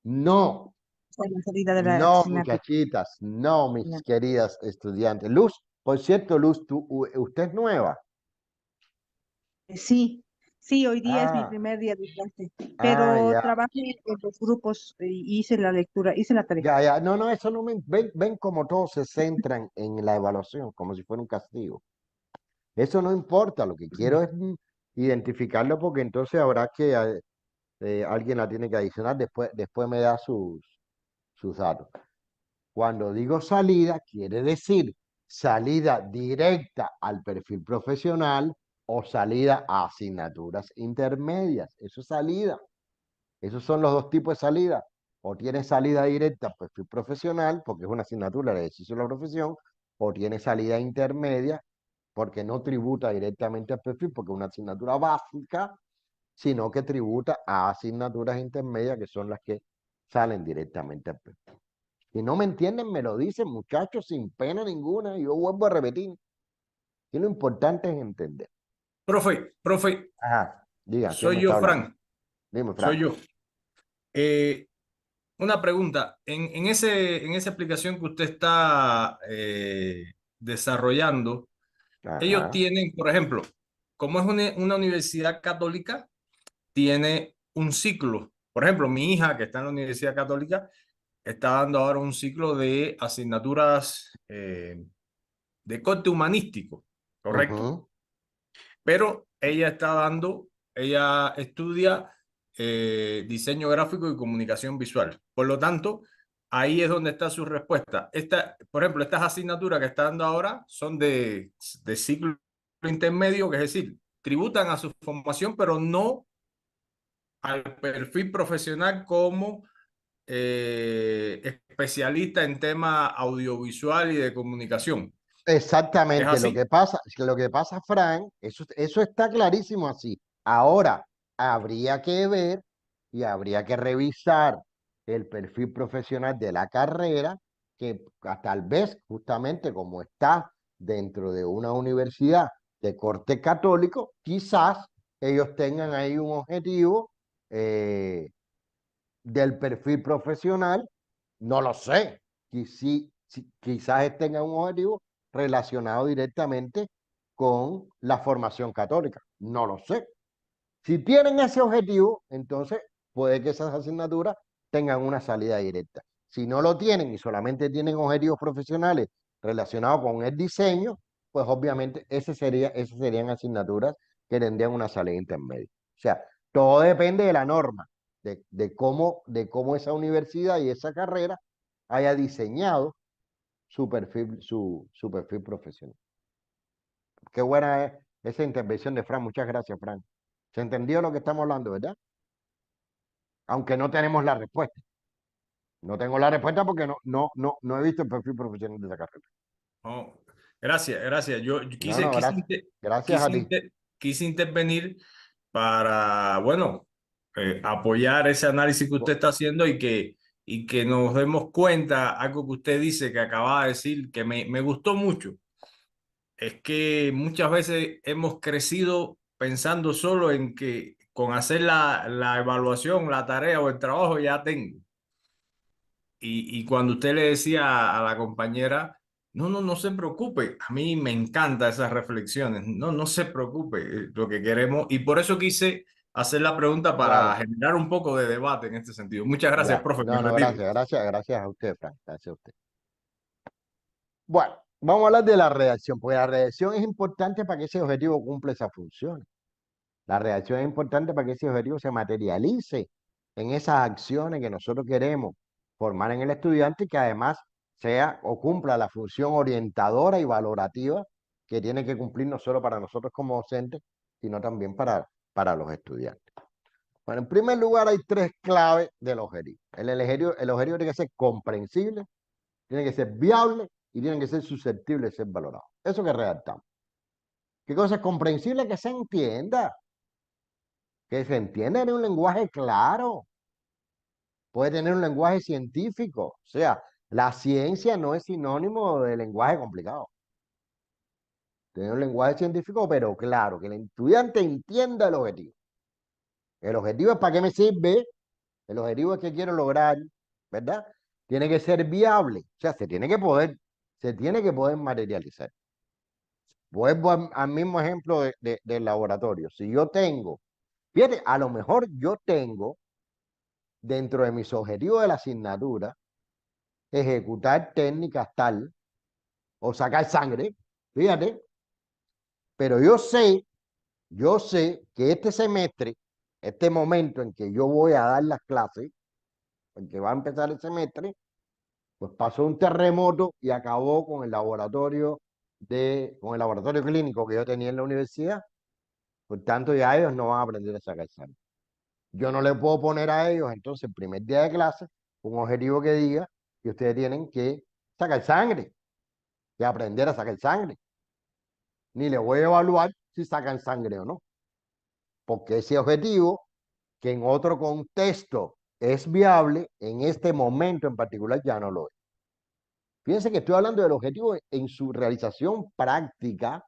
No, a la salida de la no, asignatura. muchachitas, no, mis No. queridas estudiantes. Luz, por cierto, Luz, usted es nueva. Sí, sí, hoy día es mi Ah, primer día de clase, pero ya, trabajo en los grupos y hice la lectura, hice la tarea. ya. No, no, eso no me... ven como todos se centran en la evaluación, como si fuera un castigo. Eso no importa, lo que quiero es identificarlo porque entonces habrá que alguien la tiene que adicionar, después me da sus datos. Cuando digo salida, quiere decir salida directa al perfil profesional o salida a asignaturas intermedias. Eso es salida. Esos son los dos tipos de salida. O tiene salida directa al perfil profesional, porque es una asignatura de ejercicio de la profesión, o tiene salida intermedia, porque no tributa directamente al perfil, porque es una asignatura básica, sino que tributa a asignaturas intermedias, que son las que salen directamente al perfil. Si no me entienden, me lo dicen, muchachos, sin pena ninguna. Yo vuelvo a repetir. Y lo importante es entender. Profe, Ajá, diga, ¿quién me soy está yo, hablando? Fran, Dime, soy Frank. yo. Una pregunta, en esa aplicación que usted está desarrollando, ellos Ajá. tienen, por ejemplo, como es una universidad católica, tiene un ciclo. Por ejemplo, mi hija que está en la Universidad Católica está dando ahora un ciclo de asignaturas de corte humanístico, ¿correcto? Ujú. Pero ella estudia diseño gráfico y comunicación visual. Por lo tanto, ahí es donde está su respuesta. Por ejemplo, estas asignaturas que está dando ahora son de ciclo intermedio, que es decir, tributan a su formación, pero no al perfil profesional como especialista en tema audiovisual y de comunicación. ¿Es Exactamente. así? Lo que pasa, Frank, eso está clarísimo así. Ahora, habría que ver y habría que revisar el perfil profesional de la carrera, que tal vez justamente como está dentro de una universidad de corte católico, quizás ellos tengan ahí un objetivo eh, del perfil profesional, no lo sé. Quizás tengan un objetivo relacionado directamente con la formación católica, no lo sé. Si tienen ese objetivo, entonces puede que esas asignaturas tengan una salida directa. Si no lo tienen y solamente tienen objetivos profesionales relacionados con el diseño, pues obviamente esas serían asignaturas que tendrían una salida intermedia. O sea, todo depende de la norma, de cómo esa universidad y esa carrera haya diseñado su perfil profesional. Qué buena es esa intervención de Fran. Muchas gracias, Fran. ¿Se entendió lo que estamos hablando, verdad? Aunque no tenemos la respuesta. No tengo la respuesta porque no he visto el perfil profesional de esa carrera. Oh, gracias. Yo No, no, gracias. Gracias a ti. quise intervenir para, bueno, apoyar ese análisis que usted está haciendo y que nos demos cuenta, algo que usted dice, que acaba de decir, que me gustó mucho. Es que muchas veces hemos crecido pensando solo en que con hacer la evaluación, la tarea o el trabajo ya tengo. Y cuando usted le decía a la compañera, no se preocupe, a mí me encantan esas reflexiones, no se preocupe, lo que queremos, y por eso quise hacer la pregunta para Claro. generar un poco de debate en este sentido. Muchas gracias, Ya. profe. No, Me no, retiro. gracias a usted, Frank. Gracias a usted. Bueno, vamos a hablar de la redacción, porque la redacción es importante para que ese objetivo cumpla esa función. La redacción es importante para que ese objetivo se materialice en esas acciones que nosotros queremos formar en el estudiante y que además sea o cumpla la función orientadora y valorativa que tiene que cumplir no solo para nosotros como docentes, sino también para los estudiantes. Bueno, en primer lugar hay tres claves del objetivo. El objetivo tiene que ser comprensible, tiene que ser viable y tiene que ser susceptible de ser valorado. Eso que redactamos. ¿Qué cosa es comprensible? Que se entienda en un lenguaje claro, puede tener un lenguaje científico, o sea, la ciencia no es sinónimo de lenguaje complicado. Tiene un lenguaje científico, pero claro, que el estudiante entienda el objetivo. El objetivo es para qué me sirve, el objetivo es que quiero lograr, ¿verdad? Tiene que ser viable, o sea, se tiene que poder materializar. Vuelvo al mismo ejemplo del laboratorio. Si yo tengo, fíjate, a lo mejor yo tengo dentro de mis objetivos de la asignatura, ejecutar técnicas tal o sacar sangre, fíjate, pero yo sé que este semestre, este momento en que yo voy a dar las clases, en que va a empezar el semestre, pues pasó un terremoto y acabó con el laboratorio clínico que yo tenía en la universidad. Por tanto, ya ellos no van a aprender a sacar sangre. Yo no le puedo poner a ellos, entonces, el primer día de clase, un objetivo que diga que ustedes tienen que sacar sangre, que aprender a sacar sangre. Ni le voy a evaluar si sacan sangre o no. Porque ese objetivo, que en otro contexto es viable, en este momento en particular ya no lo es. Fíjense que estoy hablando del objetivo en su realización práctica.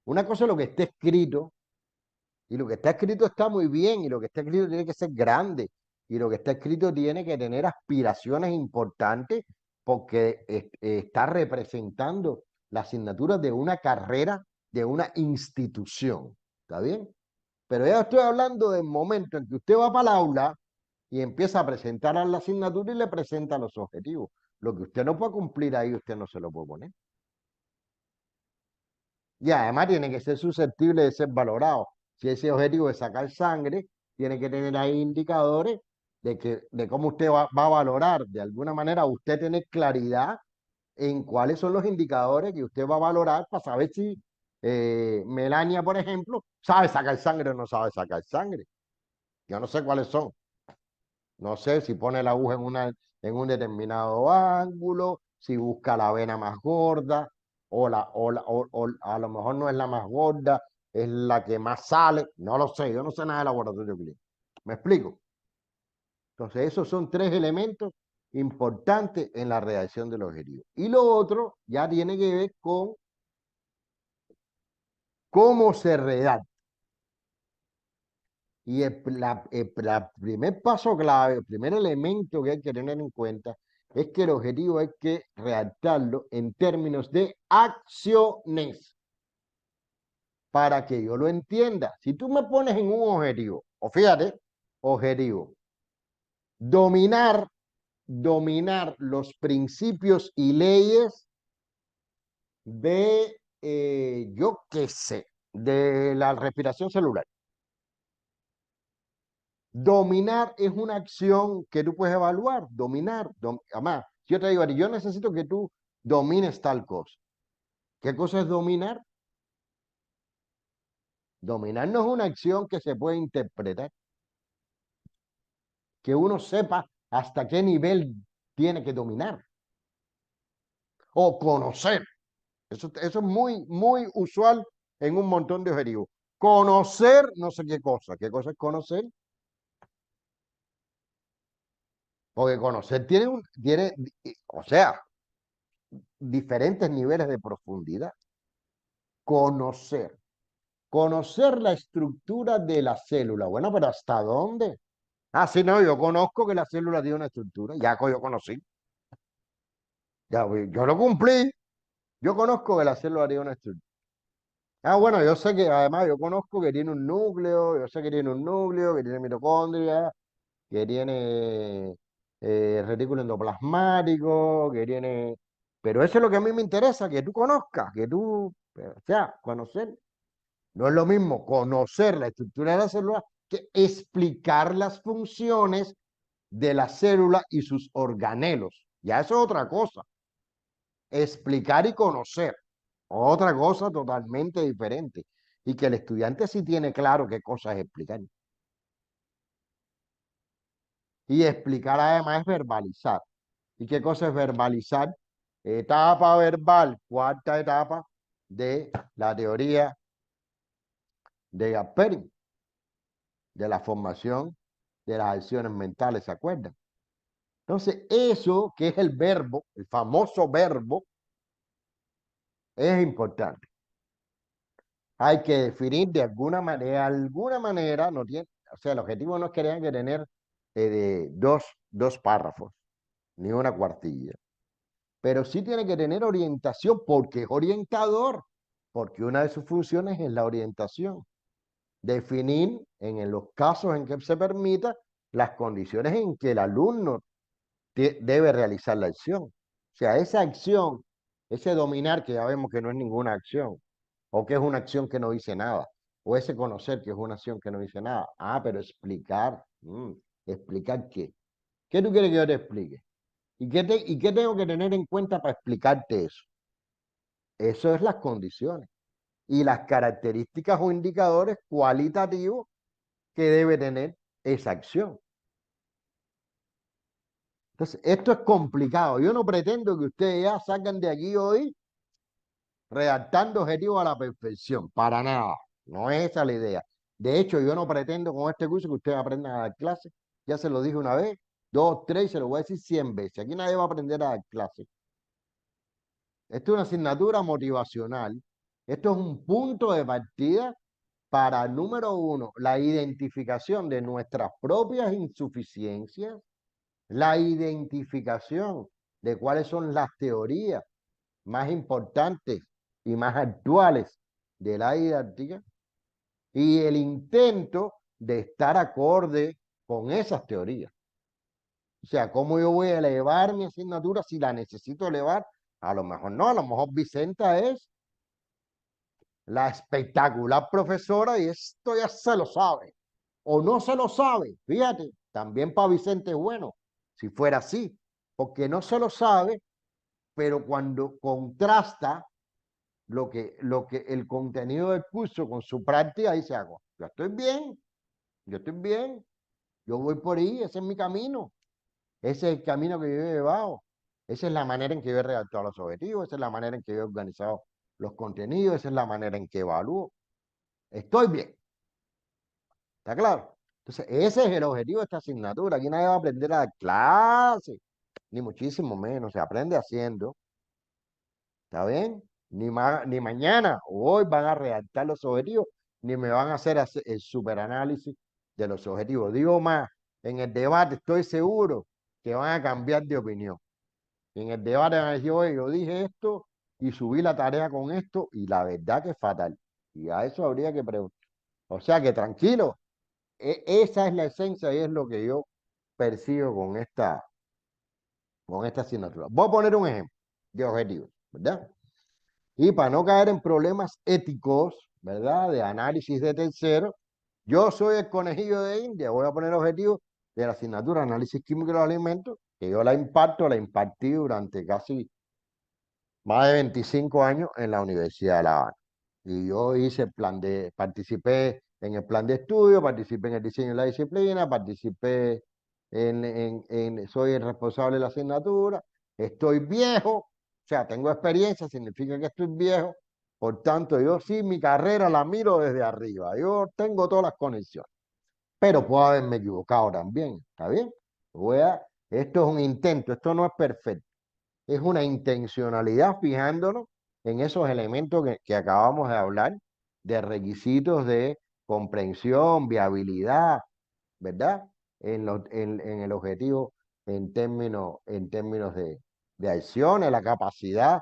Una cosa es lo que está escrito, y lo que está escrito está muy bien, y lo que está escrito tiene que ser grande, y lo que está escrito tiene que tener aspiraciones importantes, porque está representando la asignatura de una carrera, de una institución. ¿Está bien? Pero ya estoy hablando del momento en que usted va para el aula y empieza a presentar a la asignatura y le presenta los objetivos. Lo que usted no puede cumplir ahí, usted no se lo puede poner. Y además tiene que ser susceptible de ser valorado. Si ese objetivo es sacar sangre, tiene que tener ahí indicadores de cómo usted va a valorar. De alguna manera, usted tiene claridad en cuáles son los indicadores que usted va a valorar para saber si Melania, por ejemplo, sabe sacar sangre o no sabe sacar sangre. Yo no sé cuáles son. No sé si pone la aguja en un determinado ángulo, si busca la vena más gorda, o a lo mejor no es la más gorda, es la que más sale. No lo sé, yo no sé nada de laboratorio clínico. ¿Me explico? Entonces, esos son tres elementos importantes en la redacción del objetivo. Y lo otro ya tiene que ver con cómo se redacta. Y el primer paso clave, el primer elemento que hay que tener en cuenta es que el objetivo hay que redactarlo en términos de acciones para que yo lo entienda. Si tú me pones en un objetivo, o fíjate, objetivo, dominar los principios y leyes de, yo qué sé, de la respiración celular. Dominar es una acción que tú puedes evaluar, dominar. Además, yo te digo, yo necesito que tú domines tal cosa. ¿Qué cosa es dominar? Dominar no es una acción que se puede interpretar, que uno sepa hasta qué nivel tiene que dominar. O conocer. Eso es muy, muy usual en un montón de objetivos. Conocer no sé qué cosa. ¿Qué cosa es conocer? Porque conocer o sea, diferentes niveles de profundidad. Conocer. Conocer la estructura de la célula. Bueno, pero ¿hasta dónde? Ah, sí, no, yo conozco que la célula tiene una estructura. Ya yo conocí. Ya, yo lo cumplí. Yo conozco que la célula tiene una estructura. Bueno, yo sé que además yo conozco que tiene un núcleo, yo sé que tiene un núcleo, que tiene mitocondria, que tiene retículo endoplasmático, que tiene... Pero eso es lo que a mí me interesa, que tú conozcas, que tú, o sea, conocer. No es lo mismo conocer la estructura de la célula que explicar las funciones de la célula y sus organelos. Ya eso es otra cosa. Explicar y conocer, otra cosa totalmente diferente. Y que el estudiante sí tiene claro qué cosa es explicar. Y explicar además es verbalizar. ¿Y qué cosa es verbalizar? Etapa verbal, cuarta etapa de la teoría de Gasperin, de la formación de las acciones mentales, ¿se acuerdan? Entonces, eso que es el verbo, el famoso verbo, es importante. Hay que definir de alguna manera, no tiene, o sea, el objetivo no es que tengan que tener dos párrafos, ni una cuartilla, pero sí tiene que tener orientación porque es orientador, porque una de sus funciones es la orientación. Definir en los casos en que se permita las condiciones en que el alumno debe realizar la acción. O sea, esa acción, ese dominar que ya vemos que no es ninguna acción, o que es una acción que no dice nada, o ese conocer que es una acción que no dice nada. Pero explicar, ¿explicar qué? ¿Qué tú quieres que yo te explique? ¿Y qué tengo que tener en cuenta para explicarte eso? Eso es las condiciones y las características o indicadores cualitativos que debe tener esa acción. Entonces, esto es complicado. Yo no pretendo que ustedes ya salgan de aquí hoy redactando objetivos a la perfección, para nada. No es esa la idea. De hecho, yo no pretendo con este curso que ustedes aprendan a dar clases. Ya se lo dije una vez, dos, tres, se lo voy a decir 100 veces. Aquí nadie va a aprender a dar clases. Esto es una asignatura motivacional. Esto es un punto de partida para, número uno, la identificación de nuestras propias insuficiencias, la identificación de cuáles son las teorías más importantes y más actuales de la didáctica y el intento de estar acorde con esas teorías. O sea, ¿cómo yo voy a elevar mi asignatura si la necesito elevar? A lo mejor no, a lo mejor Vicenta es la espectacular profesora y esto ya se lo sabe. O no se lo sabe, fíjate, también para Vicente es bueno, si fuera así, porque no se lo sabe, pero cuando contrasta lo que el contenido del curso con su práctica, dice algo. Yo estoy bien, yo estoy bien, yo voy por ahí, ese es mi camino, ese es el camino que yo he llevado, esa es la manera en que yo he redactado los objetivos, esa es la manera en que yo he organizado los contenidos, esa es la manera en que evalúo. Estoy bien, ¿está claro? Entonces, ese es el objetivo de esta asignatura. Aquí nadie va a aprender a dar clase, ni muchísimo menos, se aprende haciendo. ¿Está bien? Ni mañana o hoy van a redactar los objetivos, ni me van a hacer el superanálisis de los objetivos. Digo más, en el debate estoy seguro que van a cambiar de opinión. En el debate van a decir, oye, yo dije esto y subí la tarea con esto y la verdad que es fatal. Y a eso habría que preguntar. O sea que tranquilo, esa es la esencia y es lo que yo percibo con esta asignatura. Voy a poner un ejemplo de objetivos, ¿verdad? Y para no caer en problemas éticos, ¿verdad? De análisis de terceros, yo soy el conejillo de India. Voy a poner objetivos de la asignatura de análisis químico de los alimentos, que yo la impartí durante casi más de 25 años en la Universidad de La Habana. Y yo participé en el plan de estudio, participé en el diseño de la disciplina, participé soy el responsable de la asignatura, estoy viejo, o sea, tengo experiencia, significa que estoy viejo, por tanto, yo sí mi carrera la miro desde arriba, yo tengo todas las conexiones, pero puedo haberme equivocado también, ¿está bien? Esto es un intento, esto no es perfecto, es una intencionalidad fijándonos en esos elementos que acabamos de hablar, de requisitos de comprensión, viabilidad, ¿verdad? En el objetivo en términos de acciones, la capacidad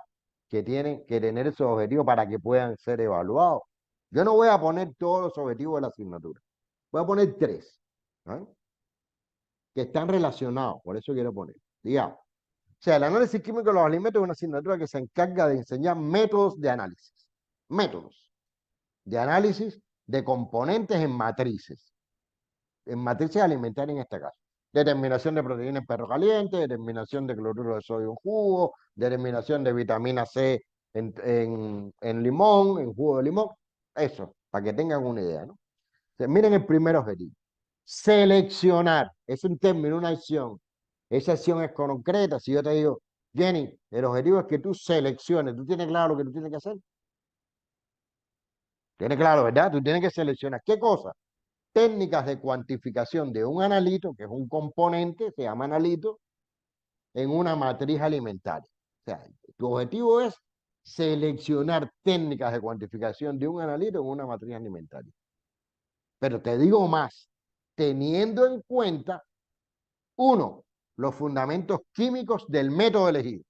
que tienen que tener esos objetivos para que puedan ser evaluados. Yo no voy a poner todos los objetivos de la asignatura. Voy a poner 3, ¿no? Que están relacionados, por eso quiero poner. Digamos, o sea, el análisis químico de los alimentos es una asignatura que se encarga de enseñar métodos de análisis. Métodos de análisis de componentes en matrices alimentarias en este caso. Determinación de proteína en perro caliente, determinación de cloruro de sodio en jugo, determinación de vitamina C en limón, en jugo de limón. Eso, para que tengan una idea, ¿no? Entonces, miren el primer objetivo. Seleccionar, es un término, una acción. Esa acción es concreta. Si yo te digo, Jenny, el objetivo es que tú selecciones, tú tienes claro lo que tú tienes que hacer. Tienes claro, ¿verdad? Tú tienes que seleccionar. ¿Qué cosa? Técnicas de cuantificación de un analito, que es un componente, se llama analito, en una matriz alimentaria. O sea, tu objetivo es seleccionar técnicas de cuantificación de un analito en una matriz alimentaria. Pero te digo más, teniendo en cuenta, 1, los fundamentos químicos del método elegido.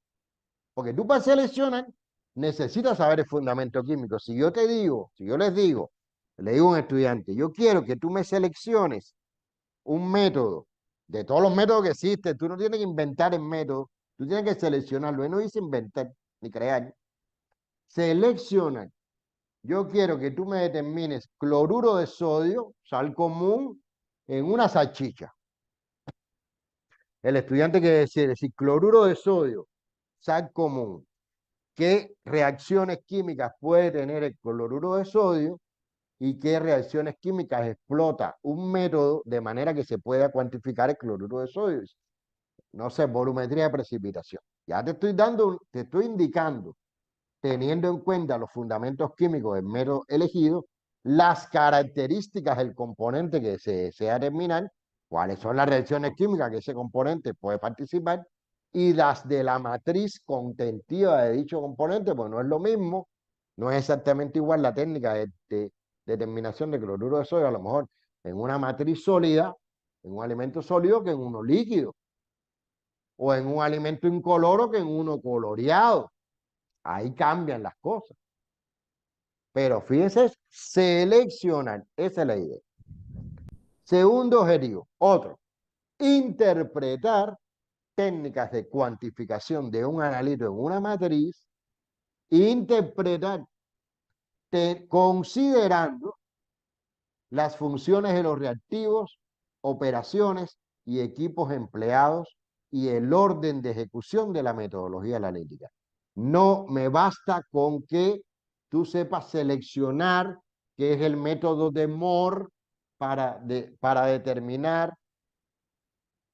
Porque tú para seleccionar necesitas saber el fundamento químico. Si yo te digo, si yo les digo, le digo a un estudiante, yo quiero que tú me selecciones un método, de todos los métodos que existen, tú no tienes que inventar el método, tú tienes que seleccionarlo. Y no dice inventar ni crear. Seleccionar. Yo quiero que tú me determines cloruro de sodio, sal común, en una salchicha. El estudiante que decide si cloruro de sodio, sal común, qué reacciones químicas puede tener el cloruro de sodio y qué reacciones químicas explota un método de manera que se pueda cuantificar el cloruro de sodio. No sé, volumetría de precipitación. Ya te estoy indicando, teniendo en cuenta los fundamentos químicos del método elegido, las características del componente que se desea determinar, cuáles son las reacciones químicas que ese componente puede participar, y las de la matriz contentiva de dicho componente, pues no es lo mismo, no es exactamente igual la técnica de determinación de cloruro de sodio, a lo mejor en una matriz sólida, en un alimento sólido, que en uno líquido, o en un alimento incoloro que en uno coloreado. Ahí cambian las cosas. Pero fíjense, seleccionar, esa es la idea. Segundo objetivo, otro, interpretar técnicas de cuantificación de un analito en una matriz, interpretar considerando las funciones de los reactivos, operaciones y equipos empleados y el orden de ejecución de la metodología analítica. No me basta con que tú sepas seleccionar qué es el método de Moore para determinar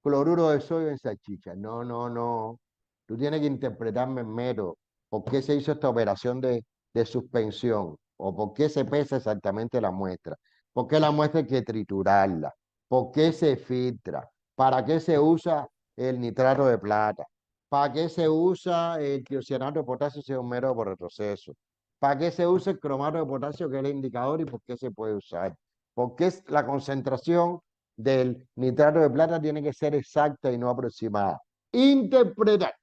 cloruro de sodio en salchicha. No, no, no. Tú tienes que interpretarme el método. ¿Por qué se hizo esta operación de suspensión? ¿O por qué se pesa exactamente la muestra? ¿Por qué la muestra hay que triturarla? ¿Por qué se filtra? ¿Para qué se usa el nitrato de plata? ¿Para qué se usa el tiocianato de potasio si es un método por retroceso? ¿Para qué se usa el cromato de potasio, que es el indicador, y por qué se puede usar? ¿Por qué la concentración del nitrato de plata tiene que ser exacta y no aproximada? Interpretar.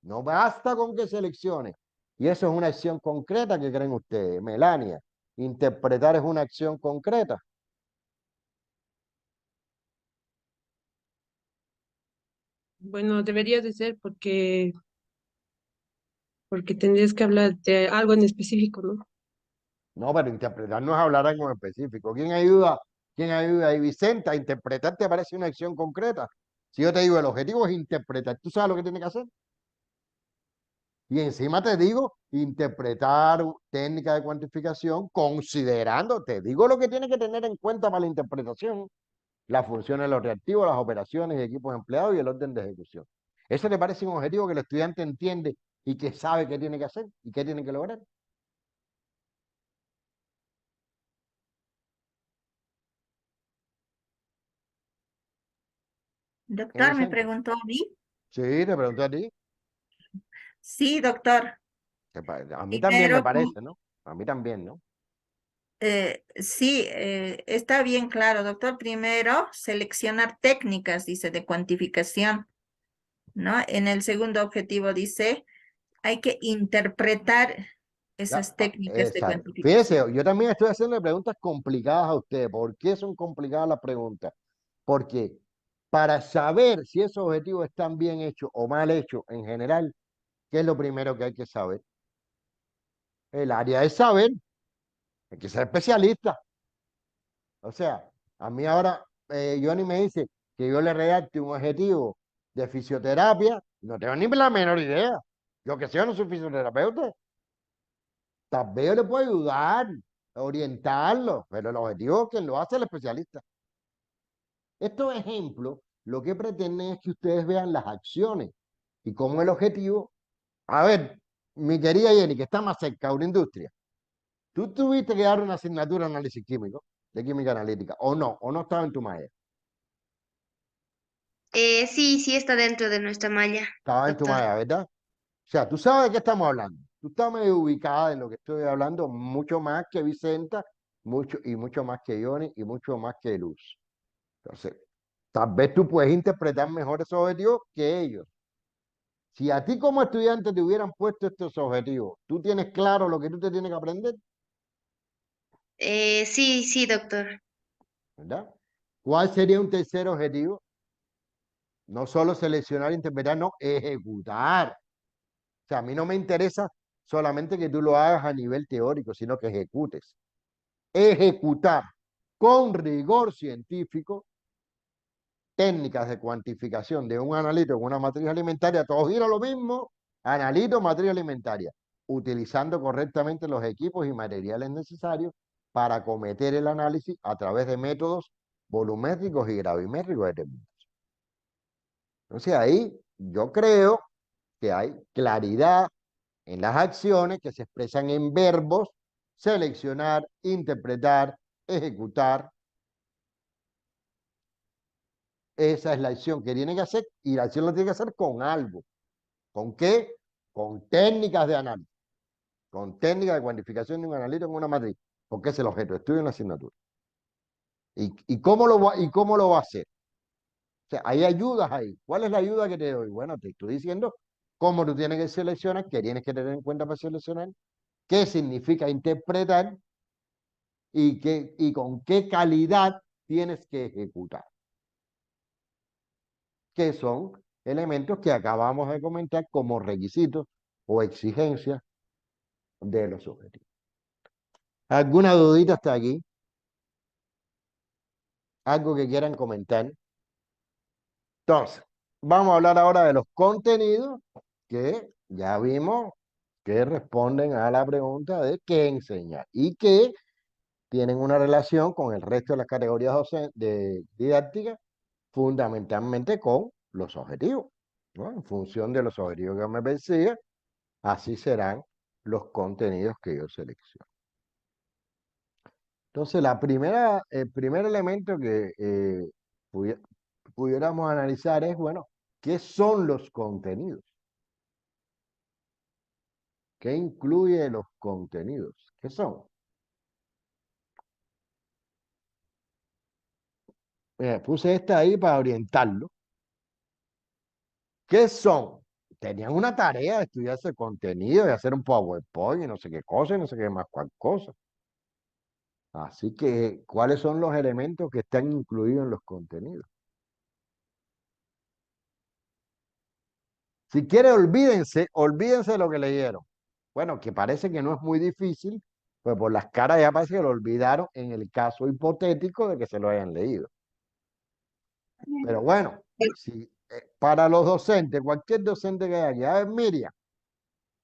No basta con que seleccione. Y eso es una acción concreta que creen ustedes. Melania, interpretar es una acción concreta. Bueno, debería de ser porque tendrías que hablar de algo en específico, ¿no? No, pero interpretar no es hablar algo en específico. ¿Quién ayuda? ¿Quién ayuda? Y Vicenta, a interpretar te parece una acción concreta. Si yo te digo el objetivo es interpretar, ¿tú sabes lo que tienes que hacer? Y encima te digo, interpretar técnica de cuantificación considerando, te digo lo que tienes que tener en cuenta para la interpretación: las funciones de los reactivos, las operaciones y equipos empleados y el orden de ejecución. ¿Eso te parece un objetivo que el estudiante entiende y que sabe qué tiene que hacer y qué tiene que lograr? Doctor, me Vicente. preguntó a mí. Sí, te pregunto a ti. Sí, doctor. A mí también me Primero, parece, ¿no? A mí también, ¿no? sí, está bien claro, doctor. Primero, seleccionar técnicas, dice, de cuantificación, ¿no? En el segundo objetivo dice hay que interpretar esas técnicas de Exacto. cuantificación. Fíjese, yo también estoy haciendo preguntas complicadas a usted. ¿Por qué son complicadas las preguntas? Porque para saber si esos objetivos están bien hechos o mal hechos en general, ¿qué es lo primero que hay que saber? El área de saber, hay que ser especialista. O sea, a mí ahora Johnny me dice que yo le redacte un objetivo de fisioterapia, no tengo ni la menor idea. Yo que sé, yo no soy fisioterapeuta. Tal vez yo le puedo ayudar, orientarlo, pero el objetivo que lo hace el especialista. Estos ejemplos lo que pretenden es que ustedes vean las acciones y cómo el objetivo. A ver, mi querida Jenny, que está más cerca de una industria, tú tuviste que dar una asignatura de análisis químico, de química analítica, o no estaba en tu malla. Sí, sí está dentro de nuestra malla, Estaba en tu doctor. malla, ¿verdad? O sea, tú sabes de qué estamos hablando. Tú estás medio ubicada en lo que estoy hablando, mucho más que Vicenta, mucho más que Johnny y mucho más que Luz. Entonces, tal vez tú puedes interpretar mejor esos objetivos que ellos. Si a ti como estudiante te hubieran puesto estos objetivos, ¿tú tienes claro lo que tú te tienes que aprender? Sí, sí, doctor. ¿Verdad? ¿Cuál sería un tercer objetivo? No solo seleccionar, interpretar, no, ejecutar. O sea, a mí no me interesa solamente que tú lo hagas a nivel teórico, sino que ejecutes. Ejecutar con rigor científico técnicas de cuantificación de un analito en una matriz alimentaria, todo gira lo mismo, analito, matriz alimentaria, utilizando correctamente los equipos y materiales necesarios para acometer el análisis a través de métodos volumétricos y gravimétricos de determinación. Entonces ahí yo creo que hay claridad en las acciones que se expresan en verbos: seleccionar, interpretar, ejecutar. Esa es la acción que tiene que hacer, y la acción la tiene que hacer con algo. ¿Con qué? Con técnicas de análisis, con técnicas de cuantificación de un analito en una matriz, porque es el objeto de estudio en la asignatura. ¿Y cómo lo va a hacer? O sea, hay ayudas ahí. ¿Cuál es la ayuda que te doy? Bueno, te estoy diciendo cómo tú tienes que seleccionar, qué tienes que tener en cuenta para seleccionar, qué significa interpretar y con qué calidad tienes que ejecutar, que son elementos que acabamos de comentar como requisitos o exigencias de los objetivos. ¿Alguna dudita hasta aquí? ¿Algo que quieran comentar? Entonces, vamos a hablar ahora de los contenidos que ya vimos que responden a la pregunta de qué enseñar y que tienen una relación con el resto de las categorías de didáctica, fundamentalmente con los objetivos, ¿no? En función de los objetivos que me persiga, así serán los contenidos que yo selecciono. Entonces, el primer elemento que pudiéramos analizar es, bueno, ¿qué son los contenidos? ¿Qué incluye los contenidos? ¿Qué son? Puse esta ahí para orientarlo. ¿Qué son? Tenían una tarea de estudiar ese contenido, de hacer un PowerPoint y no sé qué cosa y no sé qué más cuál cosa. Así que, ¿cuáles son los elementos que están incluidos en los contenidos? Si quieren, olvídense de lo que leyeron. Bueno, que parece que no es muy difícil, pues por las caras ya parece que lo olvidaron en el caso hipotético de que se lo hayan leído. Pero bueno, si, para los docentes, cualquier docente que haya aquí, a ver,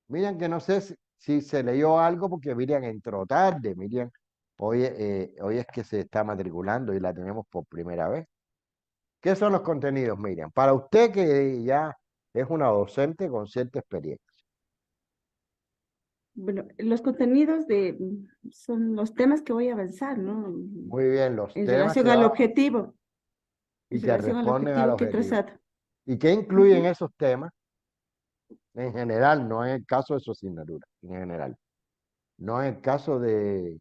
Miriam, que no sé si se leyó algo porque Miriam entró tarde. Miriam, hoy es que se está matriculando y la tenemos por primera vez. ¿Qué son los contenidos, Miriam? Para usted que ya es una docente con cierta experiencia. Bueno, los contenidos son los temas que voy a avanzar, ¿no? Muy bien, los En temas relación que al va objetivo, y en que relación al responden al objetivo que he objetivo. trazado. ¿Y qué incluyen esos temas? En general, no en el caso de su asignatura, en general. No en el caso de,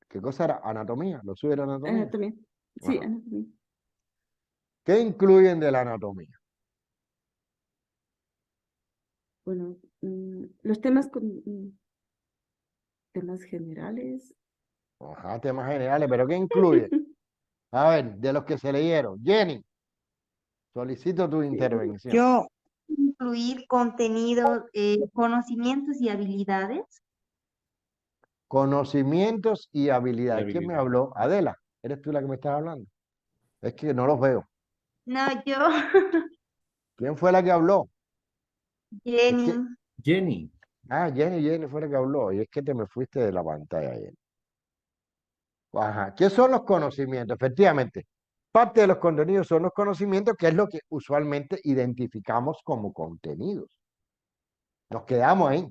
¿qué cosa era? Anatomía, ¿lo suyo era anatomía? Anatomía. Sí, Ajá. anatomía. ¿Qué incluyen de la anatomía? Bueno, los temas temas generales. Ajá, temas generales, pero ¿qué incluye? A ver, de los que se leyeron. Jenny, solicito tu intervención. Yo incluir contenido, conocimientos y habilidades. Conocimientos y habilidades. ¿Quién me habló? Adela, ¿eres tú la que me estás hablando? Es que no los veo. No, yo, ¿Quién fue la que habló? Es Jenny. que, Jenny. Jenny fue la que habló. Y es que te me fuiste de la pantalla, Jenny. Ajá. ¿Qué son los conocimientos? Efectivamente, parte de los contenidos son los conocimientos, que es lo que usualmente identificamos como contenidos. Nos quedamos ahí.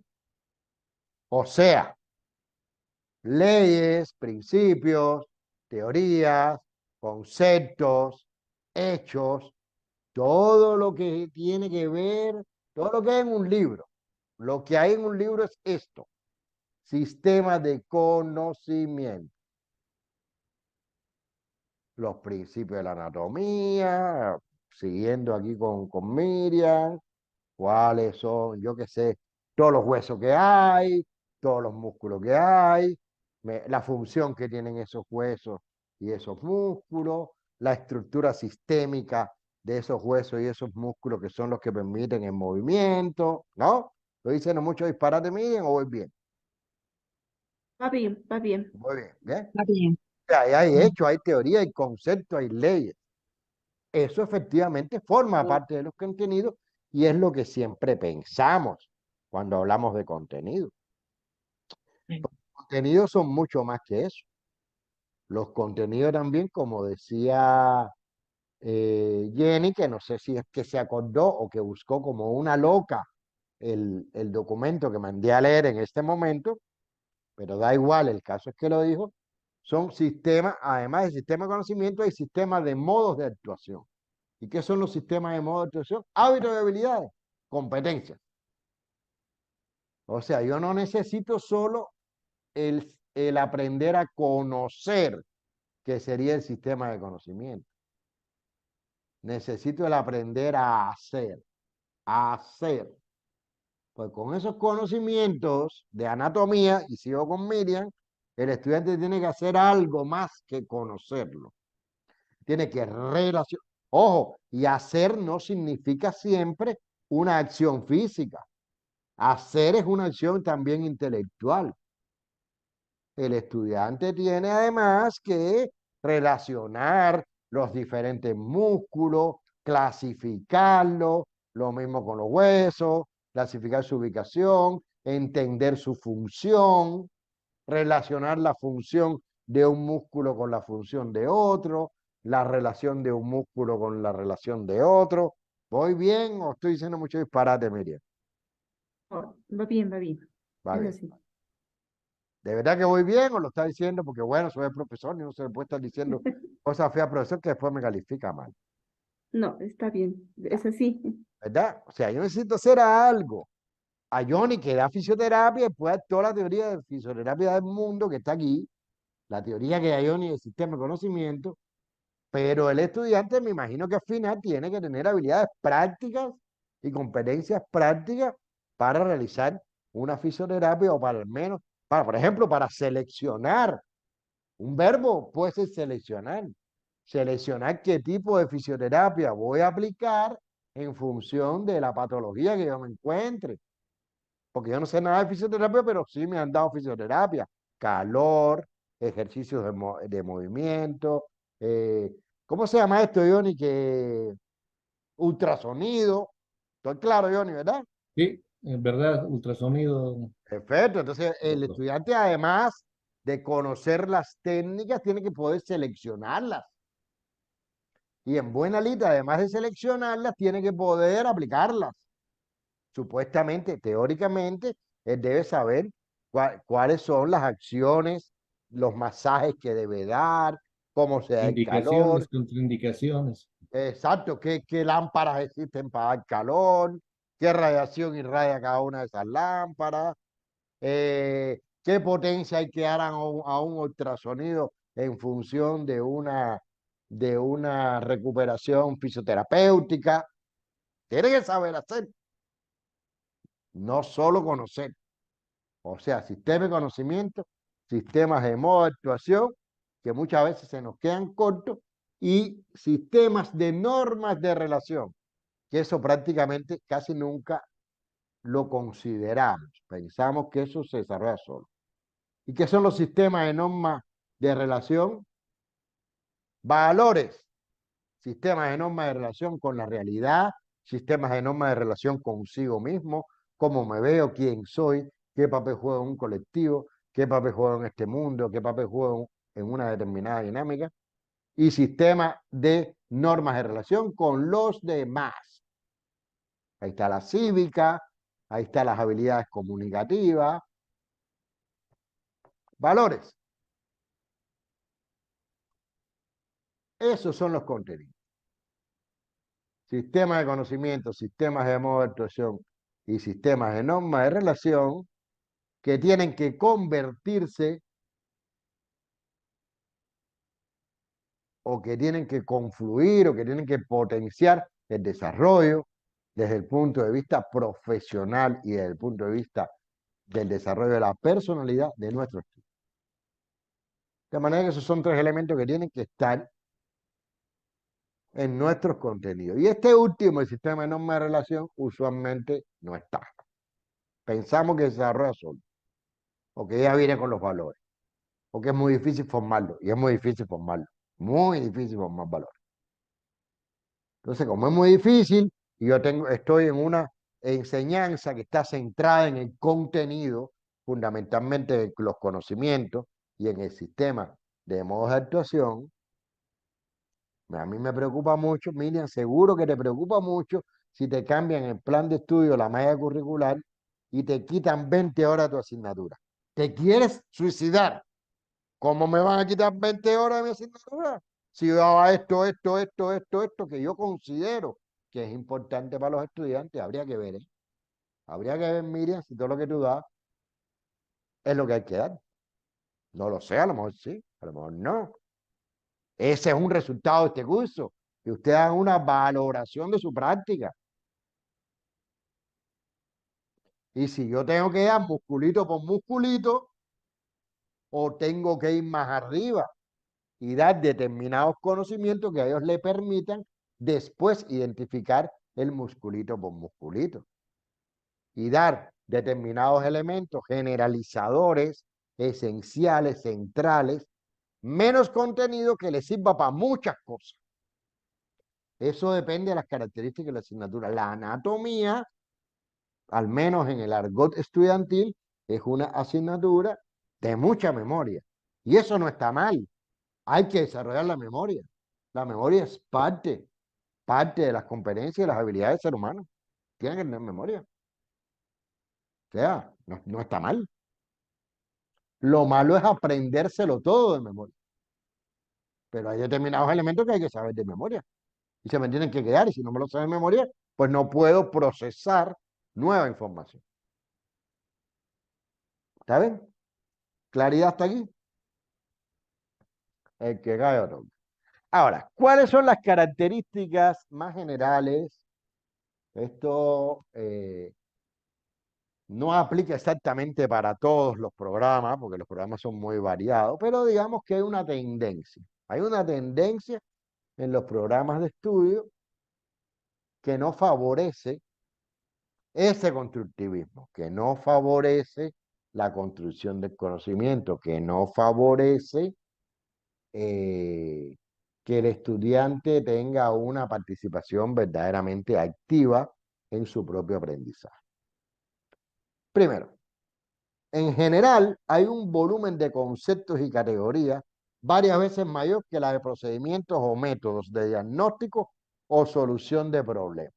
O sea, leyes, principios, teorías, conceptos, hechos, todo lo que tiene que ver, todo lo que hay en un libro. Lo que hay en un libro es esto: sistema de conocimiento. Los principios de la anatomía, siguiendo aquí con Miriam, cuáles son, yo qué sé, todos los huesos que hay, todos los músculos que hay, la función que tienen esos huesos y esos músculos, la estructura sistémica de esos huesos y esos músculos que son los que permiten el movimiento, ¿no? ¿Estoy diciendo mucho disparate, Miriam, o voy bien? Va bien, va bien. Muy bien, ¿bien? Está bien. Hay hechos, hay teoría, hay conceptos, hay leyes. Eso efectivamente forma parte de los contenidos y es lo que siempre pensamos cuando hablamos de contenido. Los contenidos son mucho más que eso. Los contenidos también, como decía Jenny, que no sé si es que se acordó o que buscó como una loca el documento que mandé a leer en este momento, pero da igual, el caso es que lo dijo, son sistemas, además del sistema de conocimiento, hay sistemas de modos de actuación. ¿Y qué son los sistemas de modo de actuación? Hábitos y habilidades, competencias. O sea, yo no necesito solo el aprender a conocer, que sería el sistema de conocimiento. Necesito el aprender a hacer, a hacer. Pues con esos conocimientos de anatomía, y sigo con Miriam, el estudiante tiene que hacer algo más que conocerlo. Tiene que relacionar. Ojo, y hacer no significa siempre una acción física. Hacer es una acción también intelectual. El estudiante tiene además que relacionar los diferentes músculos, clasificarlos, lo mismo con los huesos, clasificar su ubicación, entender su función, relacionar la función de un músculo con la función de otro, la relación de un músculo con la relación de otro. ¿Voy bien o estoy diciendo mucho disparate, Miriam? Oh, va bien, va bien. Va Es bien. así. ¿De verdad que voy bien o lo está diciendo porque, bueno, soy el profesor y no se le puede estar diciendo cosas feas al profesor que después me califica mal? No, está bien. Es así. ¿Verdad? O sea, yo necesito hacer algo. A Johnny, que da fisioterapia, después toda la teoría de fisioterapia del mundo que está aquí, la teoría que da Johnny del sistema de conocimiento, pero el estudiante me imagino que al final tiene que tener habilidades prácticas y competencias prácticas para realizar una fisioterapia o para al menos, para, por ejemplo, para seleccionar. Un verbo puede ser seleccionar. Seleccionar qué tipo de fisioterapia voy a aplicar en función de la patología que yo me encuentre. Porque yo no sé nada de fisioterapia, pero sí me han dado fisioterapia. Calor, ejercicios de movimiento. ¿Cómo se llama esto, Johnny? Que ultrasonido. Estoy claro, Johnny, ¿verdad? Sí, en verdad, ultrasonido. Perfecto. Entonces, el estudiante, además de conocer las técnicas, tiene que poder seleccionarlas. Y en buena lista, además de seleccionarlas, tiene que poder aplicarlas. Supuestamente, teóricamente, él debe saber cuáles son las acciones, los masajes que debe dar, cómo se da el calor. Indicaciones, contraindicaciones. Exacto, qué lámparas existen para dar calor, qué radiación irradia cada una de esas lámparas, qué potencia hay que dar a un ultrasonido en función de una recuperación fisioterapéutica. Tiene que saber hacer. no solo conocer. O sea, sistemas de conocimiento, sistemas de modo de actuación, que muchas veces se nos quedan cortos, y sistemas de normas de relación, que eso prácticamente casi nunca lo consideramos. Pensamos que eso se desarrolla solo. ¿Y qué son los sistemas de normas de relación? Valores, sistemas de normas de relación con la realidad, sistemas de normas de relación consigo mismo, cómo me veo, quién soy, qué papel juego en un colectivo, qué papel juego en este mundo, qué papel juego en una determinada dinámica, y sistemas de normas de relación con los demás. Ahí está la cívica, ahí están las habilidades comunicativas, valores. Esos son los contenidos. Sistemas de conocimiento, sistemas de modo de actuación y sistemas de normas de relación que tienen que convertirse o que tienen que confluir o que tienen que potenciar el desarrollo desde el punto de vista profesional y desde el punto de vista del desarrollo de la personalidad de nuestro estudio. De manera que esos son tres elementos que tienen que estar en nuestros contenidos. Y este último, el sistema de normas de relación, usualmente no está. Pensamos que se desarrolla solo, o que ya viene con los valores, o que es muy difícil formarlo, y es muy difícil formarlo, muy difícil formar valores. Entonces, como es muy difícil, y yo estoy en una enseñanza que está centrada en el contenido, fundamentalmente en los conocimientos y en el sistema de modos de actuación, a mí me preocupa mucho, Miriam, seguro que te preocupa mucho si te cambian el plan de estudio, la malla curricular, y te quitan 20 horas de tu asignatura. ¿Te quieres suicidar? ¿Cómo me van a quitar 20 horas de mi asignatura? Si yo daba esto, que yo considero que es importante para los estudiantes, habría que ver, ¿eh? Habría que ver, Miriam, si todo lo que tú das es lo que hay que dar. No lo sé, a lo mejor sí, a lo mejor no. Ese es un resultado de este curso, que usted haga una valoración de su práctica. Y si yo tengo que dar musculito por musculito, o tengo que ir más arriba y dar determinados conocimientos que a ellos le permitan después identificar el musculito por musculito. Y dar determinados elementos generalizadores, esenciales, centrales, menos contenido que les sirva para muchas cosas. Eso depende de las características de la asignatura. La anatomía, al menos en el argot estudiantil, es una asignatura de mucha memoria. Y eso no está mal. Hay que desarrollar la memoria. La memoria es parte de las competencias y las habilidades del ser humano. Tienen que tener memoria. O sea, no está mal. Lo malo es aprendérselo todo de memoria. Pero hay determinados elementos que hay que saber de memoria. Y se me tienen que quedar. Y si no me lo sé de memoria, pues no puedo procesar nueva información. ¿Está bien? ¿Claridad hasta aquí? El que cae otro. Ahora, ¿cuáles son las características más generales? Esto no aplica exactamente para todos los programas, porque los programas son muy variados, pero digamos que hay una tendencia. Hay una tendencia en los programas de estudio que no favorece ese constructivismo, que no favorece la construcción del conocimiento, que no favorece que el estudiante tenga una participación verdaderamente activa en su propio aprendizaje. Primero, en general hay un volumen de conceptos y categorías varias veces mayor que la de procedimientos o métodos de diagnóstico o solución de problemas.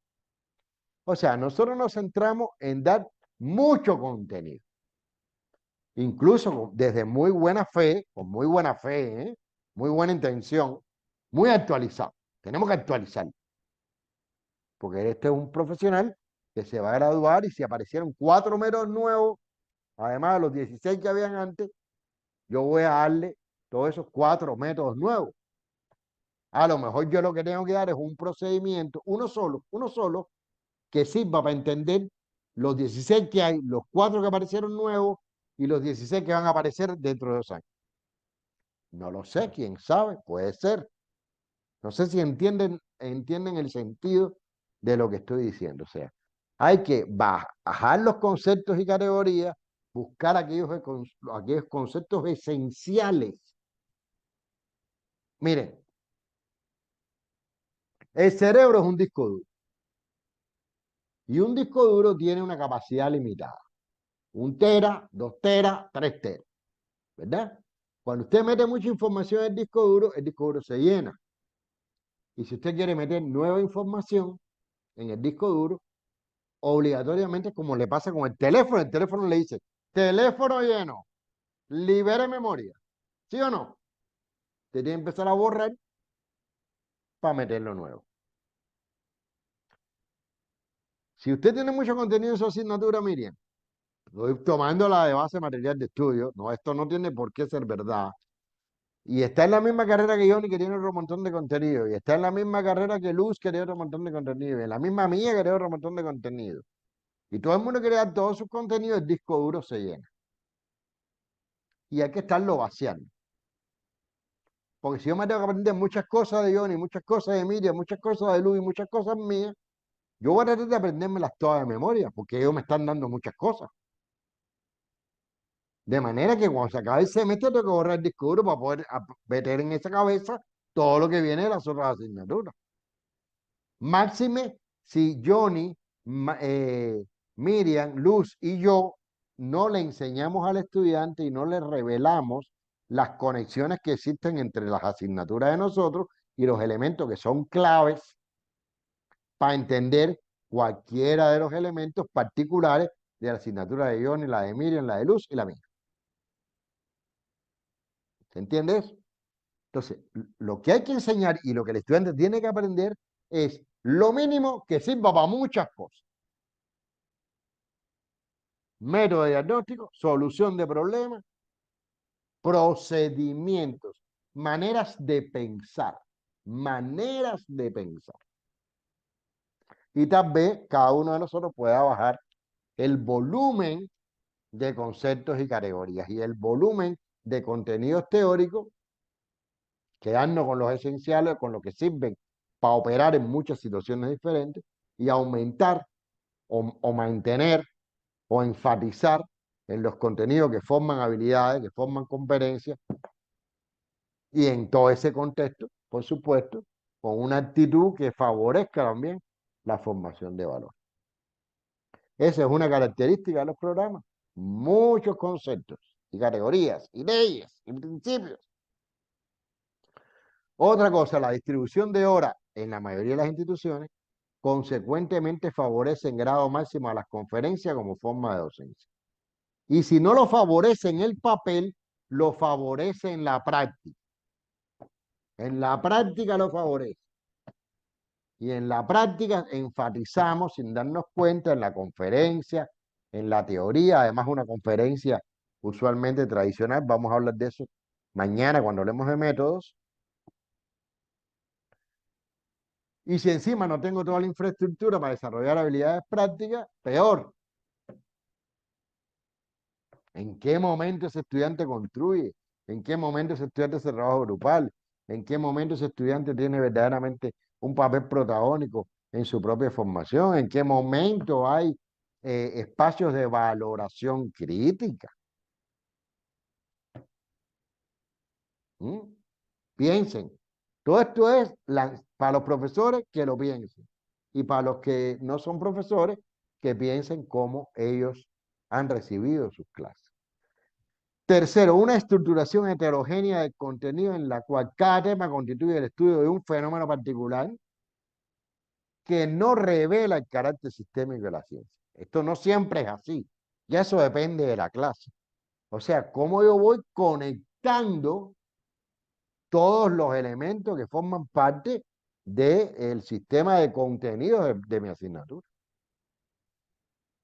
O sea, nosotros nos centramos en dar mucho contenido, incluso desde muy buena fe, con muy buena fe, muy buena intención, muy actualizado. Tenemos que actualizarlo, porque este es un profesional que se va a graduar y si aparecieron 4 métodos nuevos, además de los 16 que habían antes, yo voy a darle todos esos 4 métodos nuevos. A lo mejor yo lo que tengo que dar es un procedimiento, uno solo, que sirva para entender los 16 que hay, los 4 que aparecieron nuevos y los 16 que van a aparecer dentro de 2 años. No lo sé, quién sabe, puede ser. No sé si entienden el sentido de lo que estoy diciendo. O sea, hay que bajar los conceptos y categorías, buscar aquellos conceptos esenciales. Miren, el cerebro es un disco duro. Y un disco duro tiene una capacidad limitada. 1 tera, 2 teras, 3 teras. ¿Verdad? Cuando usted mete mucha información en el disco duro se llena. Y si usted quiere meter nueva información en el disco duro, obligatoriamente, como le pasa con el teléfono le dice, teléfono lleno, libere memoria. ¿Sí o no? Usted tiene que empezar a borrar para meterlo nuevo. Si usted tiene mucho contenido en su asignatura, Miriam, estoy tomando la de base material de estudio, no, esto no tiene por qué ser verdad, y está en la misma carrera que Johnny, que tiene otro montón de contenido, y está en la misma carrera que Luz, que tiene otro montón de contenido, y en la misma mía, que tiene otro montón de contenido. Y todo el mundo quiere dar todos sus contenidos, el disco duro se llena. Y hay que estarlo vaciando. Porque si yo me tengo que aprender muchas cosas de Johnny, muchas cosas de Miriam, muchas cosas de Luz y muchas cosas mías, yo voy a tratar de aprendérmelas todas de memoria, porque ellos me están dando muchas cosas. De manera que cuando se acabe el semestre tengo que borrar el disco duro para poder meter en esa cabeza todo lo que viene de las otras asignaturas. Máxime si Johnny, Miriam, Luz y yo no le enseñamos al estudiante y no le revelamos las conexiones que existen entre las asignaturas de nosotros y los elementos que son claves para entender cualquiera de los elementos particulares de la asignatura de Johnny, la de Miriam, la de Luz y la mía. ¿Se entiende eso? Entonces, lo que hay que enseñar y lo que el estudiante tiene que aprender es lo mínimo que sirva para muchas cosas. Método de diagnóstico, solución de problemas, procedimientos, maneras de pensar. Maneras de pensar. Y tal vez cada uno de nosotros pueda bajar el volumen de conceptos y categorías y el volumen de contenidos teóricos, quedarnos con los esenciales, con lo que sirven para operar en muchas situaciones diferentes y aumentar o mantener o enfatizar en los contenidos que forman habilidades, que forman competencias, y en todo ese contexto, por supuesto, con una actitud que favorezca también la formación de valor. Esa es una característica de los programas. Muchos conceptos y categorías y leyes y principios. Otra cosa, la distribución de horas en la mayoría de las instituciones consecuentemente favorece en grado máximo a las conferencias como forma de docencia. Y si no lo favorece en el papel, lo favorece en la práctica. En la práctica lo favorece. Y en la práctica enfatizamos sin darnos cuenta en la conferencia, en la teoría, además una conferencia usualmente tradicional, vamos a hablar de eso mañana cuando hablemos de métodos. Y si encima no tengo toda la infraestructura para desarrollar habilidades prácticas, peor. ¿En qué momento ese estudiante construye? ¿En qué momento ese estudiante hace trabajo grupal? ¿En qué momento ese estudiante tiene verdaderamente un papel protagónico en su propia formación? ¿En qué momento hay espacios de valoración crítica? ¿Mm? Piensen. Todo esto es para los profesores que lo piensen y para los que no son profesores que piensen cómo ellos han recibido sus clases. Tercero, una estructuración heterogénea del contenido en la cual cada tema constituye el estudio de un fenómeno particular que no revela el carácter sistémico de la ciencia. Esto no siempre es así, ya eso depende de la clase. O sea, cómo yo voy conectando todos los elementos que forman parte del sistema de contenido de mi asignatura.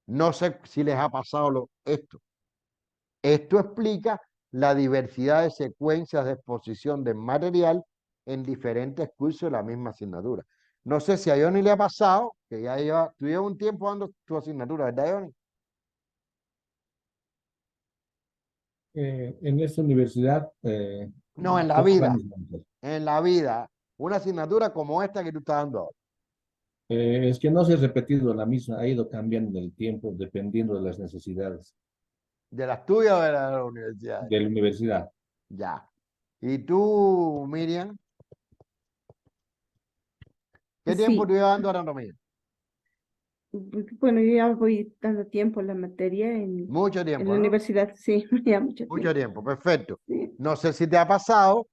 No sé si les ha pasado esto. Esto explica la diversidad de secuencias de exposición del material en diferentes cursos de la misma asignatura. No sé si a Johnny le ha pasado, que ya lleva, tú llevas un tiempo dando tu asignatura, ¿verdad, Johnny? En esta universidad, No, en la pocos vida, años más. una asignatura como esta que tú estás dando ahora. Es que no se ha repetido la misma, ha ido cambiando en el tiempo dependiendo de las necesidades ¿De las tuyas o de la universidad? de la universidad. Ya. ¿Y tú, Miriam? ¿Qué tiempo Sí, tú llevas dando anatomía? bueno, yo ya voy dando tiempo a la materia Mucho en tiempo, la ¿no? universidad, sí, ya mucho Mucho tiempo. tiempo, perfecto. Sí, No sé si te ha pasado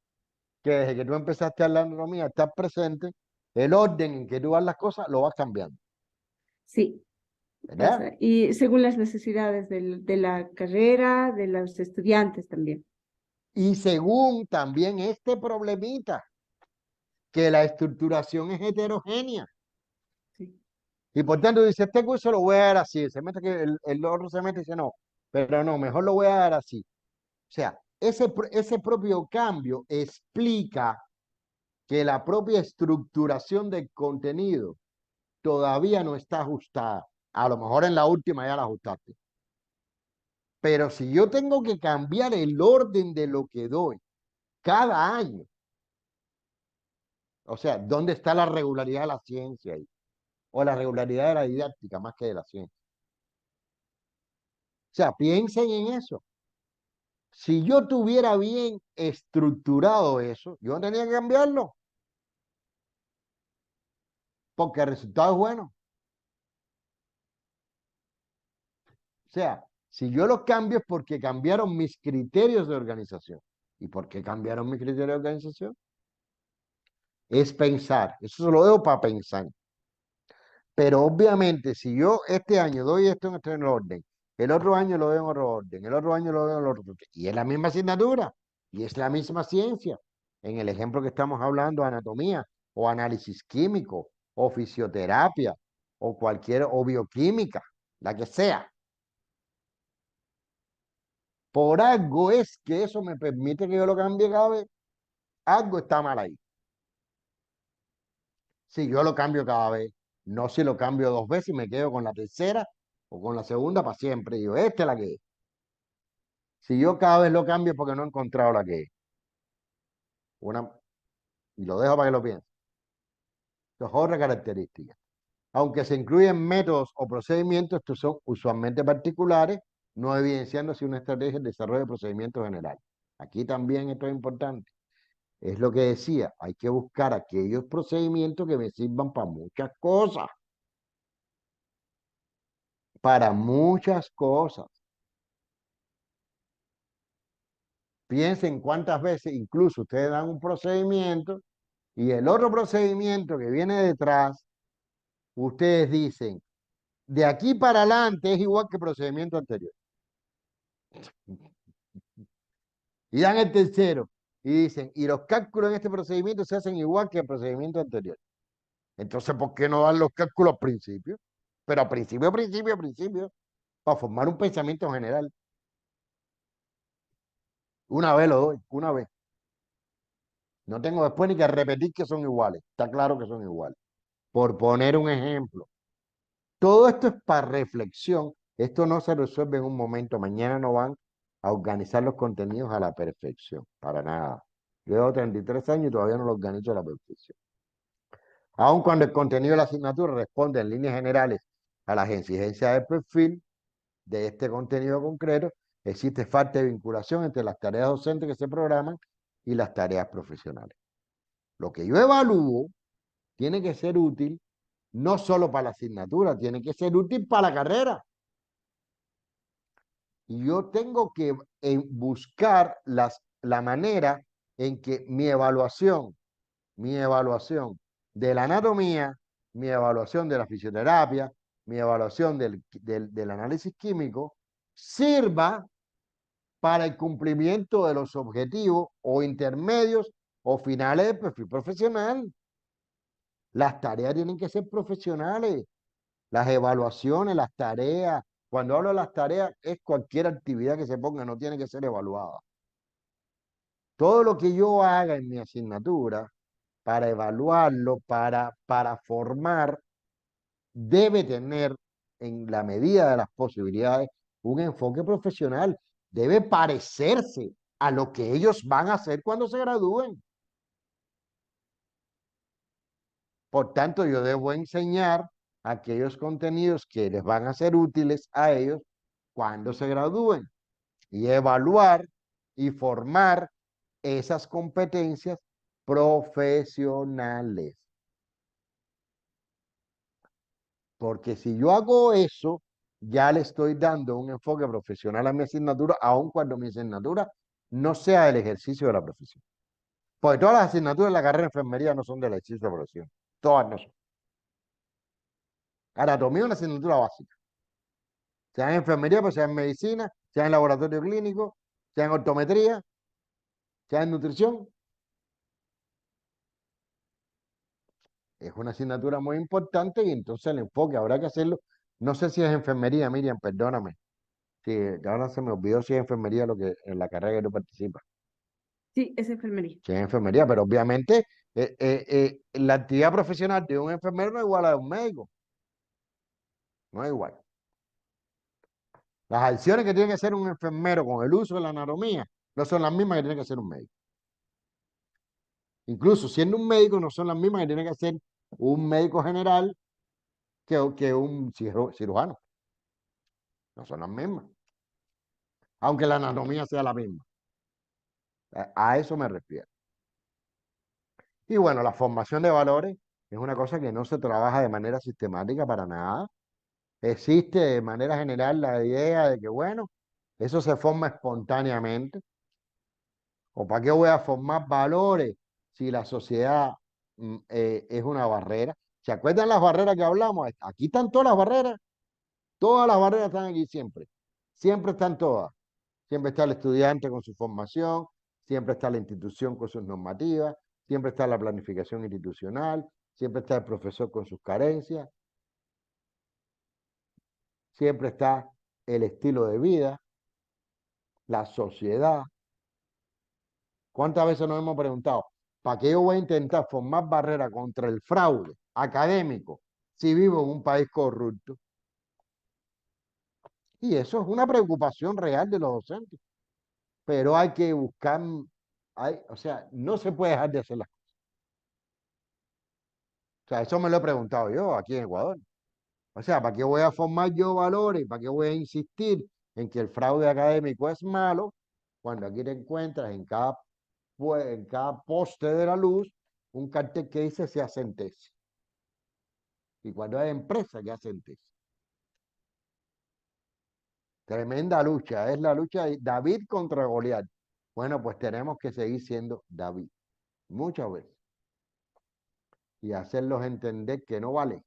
que desde que tú empezaste a la anatomía, estás presente, el orden en que tú vas las cosas lo vas cambiando, sí, ¿verdad? pasa. Y según las necesidades de la carrera, de los estudiantes también. Y según también este problemita, que la estructuración es heterogénea. Sí. Y por tanto dice, este curso lo voy a dar así, se mete que el otro se mete y dice, no, pero no, mejor lo voy a dar así. O sea, ese propio cambio explica que la propia estructuración del contenido todavía no está ajustada. A lo mejor en la última ya la ajustaste. Pero si yo tengo que cambiar el orden de lo que doy cada año, o sea, ¿dónde está la regularidad de la ciencia ahí? O la regularidad de la didáctica más que de la ciencia. O sea, piensen en eso. Si yo tuviera bien estructurado eso, yo no tenía que cambiarlo, porque el resultado es bueno. O sea, si yo los cambio es porque cambiaron mis criterios de organización. ¿Y por qué cambiaron mis criterios de organización? Es pensar. Eso se lo dejo para pensar. Pero obviamente, si yo este año doy esto en este orden, el otro año lo doy en otro orden, el otro año lo doy en otro orden, y es la misma asignatura, y es la misma ciencia. En el ejemplo que estamos hablando, anatomía, o análisis químico, o fisioterapia, o cualquier, o bioquímica, la que sea. Por algo es que eso me permite que yo lo cambie cada vez. Algo está mal ahí. Si yo lo cambio cada vez, no si lo cambio dos veces y me quedo con la tercera o con la segunda para siempre. Digo, esta es la que es. Si yo cada vez lo cambio es porque no he encontrado la que es. Una, y lo dejo para que lo piense. Esto es otra característica. Aunque se incluyen métodos o procedimientos, estos son usualmente particulares, no evidenciándose una estrategia de desarrollo de procedimientos generales. Aquí también esto es importante. Es lo que decía, hay que buscar aquellos procedimientos que me sirvan para muchas cosas. Para muchas cosas. Piensen cuántas veces incluso ustedes dan un procedimiento y el otro procedimiento que viene detrás, ustedes dicen, de aquí para adelante es igual que el procedimiento anterior. Y dan el tercero y dicen, y los cálculos en este procedimiento se hacen igual que el procedimiento anterior. Entonces, ¿por qué no dan los cálculos al principio? Pero a principio, para formar un pensamiento general. Una vez lo doy, una vez. No tengo después ni que repetir que son iguales. Está claro que son iguales. Por poner un ejemplo. Todo esto es para reflexión. Esto no se resuelve en un momento. Mañana no van a organizar los contenidos a la perfección. Para nada. Yo llevo 33 años y todavía no lo organizo a la perfección. Aun cuando el contenido de la asignatura responde en líneas generales a las exigencias del perfil de este contenido concreto, existe falta de vinculación entre las tareas docentes que se programan y las tareas profesionales. Lo que yo evalúo tiene que ser útil no solo para la asignatura, tiene que ser útil para la carrera. Y yo tengo que buscar la manera en que mi evaluación de la anatomía, mi evaluación de la fisioterapia, mi evaluación del análisis químico, sirva para el cumplimiento de los objetivos o intermedios o finales del perfil profesional. Las tareas tienen que ser profesionales, las evaluaciones, las tareas. Cuando hablo de las tareas, es cualquier actividad que se ponga, no tiene que ser evaluada. Todo lo que yo haga en mi asignatura para evaluarlo, para formar, debe tener, en la medida de las posibilidades, un enfoque profesional. Debe parecerse a lo que ellos van a hacer cuando se gradúen. Por tanto, yo debo enseñar aquellos contenidos que les van a ser útiles a ellos cuando se gradúen y evaluar y formar esas competencias profesionales. Porque si yo hago eso, ya le estoy dando un enfoque profesional a mi asignatura, aun cuando mi asignatura no sea el ejercicio de la profesión. Porque todas las asignaturas de la carrera de enfermería no son del ejercicio de la profesión. Todas no son. Anatomía es una asignatura básica. Sea en enfermería, pues sea en medicina, sea en laboratorio clínico, sea en ortometría, sea en nutrición. Es una asignatura muy importante y entonces el enfoque habrá que hacerlo. No sé si es enfermería, Miriam, perdóname. Sí, ahora se me olvidó si es enfermería lo que en la carrera que tú participas. Sí, es enfermería. Sí, es enfermería, pero obviamente la actividad profesional de un enfermero no es igual a la de un médico. No es igual. Las acciones que tiene que hacer un enfermero con el uso de la anatomía no son las mismas que tiene que hacer un médico. Incluso siendo un médico, no son las mismas que tiene que hacer un médico general que un cirujano. No son las mismas. Aunque la anatomía sea la misma. A eso me refiero. Y bueno, la formación de valores es una cosa que no se trabaja de manera sistemática para nada. Existe de manera general la idea de que, bueno, eso se forma espontáneamente. ¿O para qué voy a formar valores si la sociedad es una barrera? ¿Se acuerdan las barreras que hablamos? Aquí están todas las barreras. Todas las barreras están aquí siempre. Siempre están todas. Siempre está el estudiante con su formación, siempre está la institución con sus normativas, siempre está la planificación institucional, siempre está el profesor con sus carencias, siempre está el estilo de vida, la sociedad. ¿Cuántas veces nos hemos preguntado, ¿para qué yo voy a intentar formar barreras contra el fraude académico si vivo en un país corrupto? Y eso es una preocupación real de los docentes. Pero hay que buscar, o sea, no se puede dejar de hacer las cosas. O sea, eso me lo he preguntado yo aquí en Ecuador. O sea, ¿para qué voy a formar yo valores? ¿Para qué voy a insistir en que el fraude académico es malo? Cuando aquí te encuentras en cada poste de la luz un cartel que dice se hacen tesis. Y cuando hay empresas que hacen tesis. Tremenda lucha, es la lucha de David contra Goliat. Bueno, pues tenemos que seguir siendo David, muchas veces. Y hacerlos entender que no vale.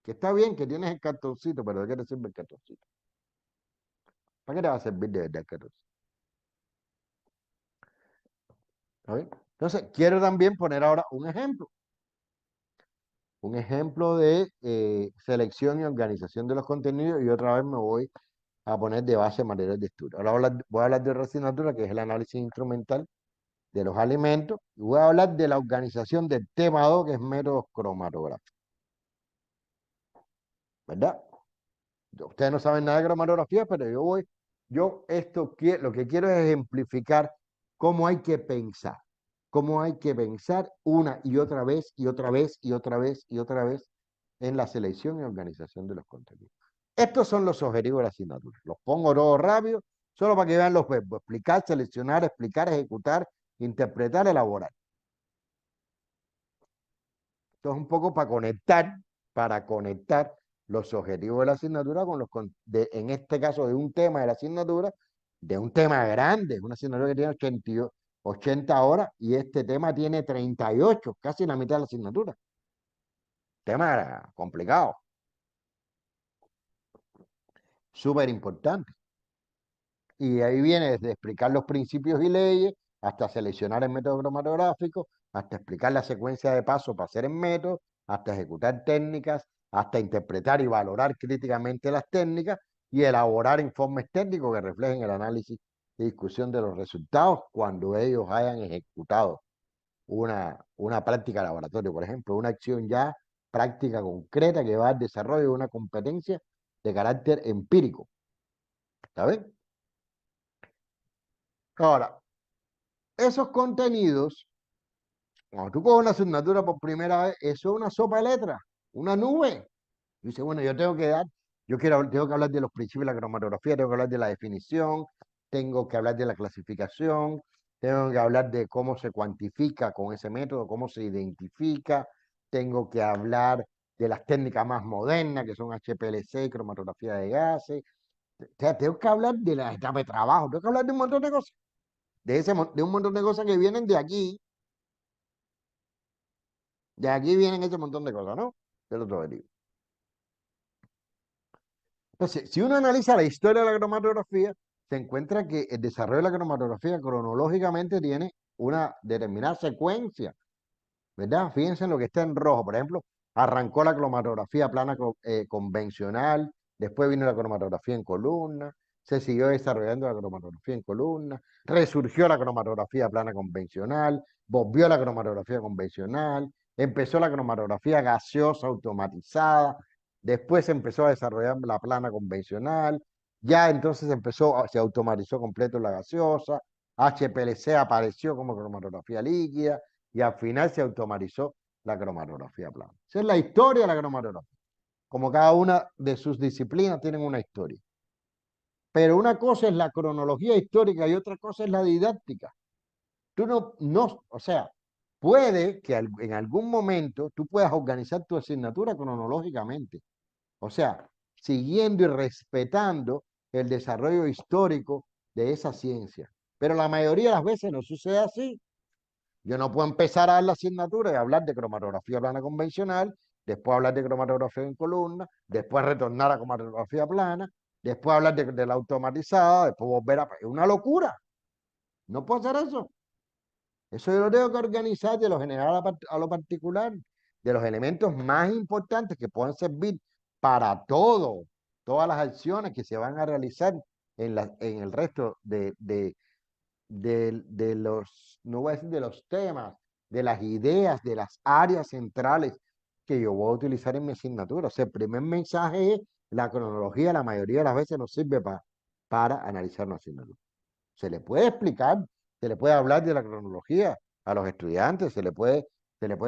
Que está bien que tienes el cartoncito, pero ¿de qué te sirve el cartoncito? ¿Para qué te va a servir de verdad el cartoncito? ¿Está bien? Entonces, quiero también poner ahora un ejemplo. Un ejemplo de selección y organización de los contenidos y otra vez me voy a poner de base material de estudio. Ahora voy a hablar de otra asignatura que es el análisis instrumental de los alimentos y voy a hablar de la organización del tema 2 que es métodos cromatográficos. ¿Verdad? Ustedes no saben nada de cromatografía, pero lo que quiero es ejemplificar cómo hay que pensar. Cómo hay que pensar una y otra vez y otra vez y otra vez y otra vez en la selección y organización de los contenidos. Estos son los objetivos de la asignatura. Los pongo todos rápido, solo para que vean los verbos. Explicar, seleccionar, explicar, ejecutar, interpretar, elaborar. Esto es un poco para conectar los objetivos de la asignatura en este caso de un tema de la asignatura, de un tema grande, una asignatura que tiene 80 horas y este tema tiene 38, casi la mitad de la asignatura. Tema complicado. Súper importante. Y ahí viene desde explicar los principios y leyes, hasta seleccionar el método cromatográfico, hasta explicar la secuencia de pasos para hacer el método, hasta ejecutar técnicas, hasta interpretar y valorar críticamente las técnicas y elaborar informes técnicos que reflejen el análisis y discusión de los resultados cuando ellos hayan ejecutado una práctica de laboratorio, por ejemplo, una acción ya práctica concreta que va al desarrollo de una competencia de carácter empírico. ¿Sabes? Ahora, esos contenidos, cuando tú coges una asignatura por primera vez, eso es una sopa de letras, una nube. Dice, bueno, tengo que hablar de los principios de la cromatografía, tengo que hablar de la definición, tengo que hablar de la clasificación, tengo que hablar de cómo se cuantifica con ese método, cómo se identifica, tengo que hablar de las técnicas más modernas, que son HPLC, cromatografía de gases. O sea, tengo que hablar de la etapa de trabajo, tengo que hablar de un montón de cosas, de un montón de cosas que vienen de aquí vienen ese montón de cosas, ¿no? Del otro objetivo. Entonces, si uno analiza la historia de la cromatografía, se encuentra que el desarrollo de la cromatografía cronológicamente tiene una determinada secuencia, ¿verdad? Fíjense en lo que está en rojo. Por ejemplo, arrancó la cromatografía plana convencional, después vino la cromatografía en columna, se siguió desarrollando la cromatografía en columna, resurgió la cromatografía plana convencional, volvió la cromatografía convencional, empezó la cromatografía gaseosa automatizada, después se empezó a desarrollar la plana convencional, ya entonces se automatizó completo la gaseosa, HPLC apareció como cromatografía líquida, y al final se automatizó la cromatografía plana. Esa es la historia de la cromatografía. Como cada una de sus disciplinas tienen una historia. Pero una cosa es la cronología histórica y otra cosa es la didáctica. Tú o sea, puede que en algún momento tú puedas organizar tu asignatura cronológicamente. O sea, siguiendo y respetando el desarrollo histórico de esa ciencia. Pero la mayoría de las veces no sucede así. Yo no puedo empezar a dar la asignatura y hablar de cromatografía plana convencional, después hablar de cromatografía en columna, después retornar a cromatografía plana, después hablar de la automatizada, después volver a... Es una locura. No puedo hacer eso. Eso yo lo tengo que organizar de lo general a lo particular, de los elementos más importantes que pueden servir para todas las acciones que se van a realizar en el resto de los, no voy a decir de los temas, de las ideas, de las áreas centrales que yo voy a utilizar en mi asignatura. O sea, el primer mensaje es la cronología, la mayoría de las veces no sirve para analizar una asignatura. Se le puede explicar, se le puede hablar de la cronología a los estudiantes, se le puede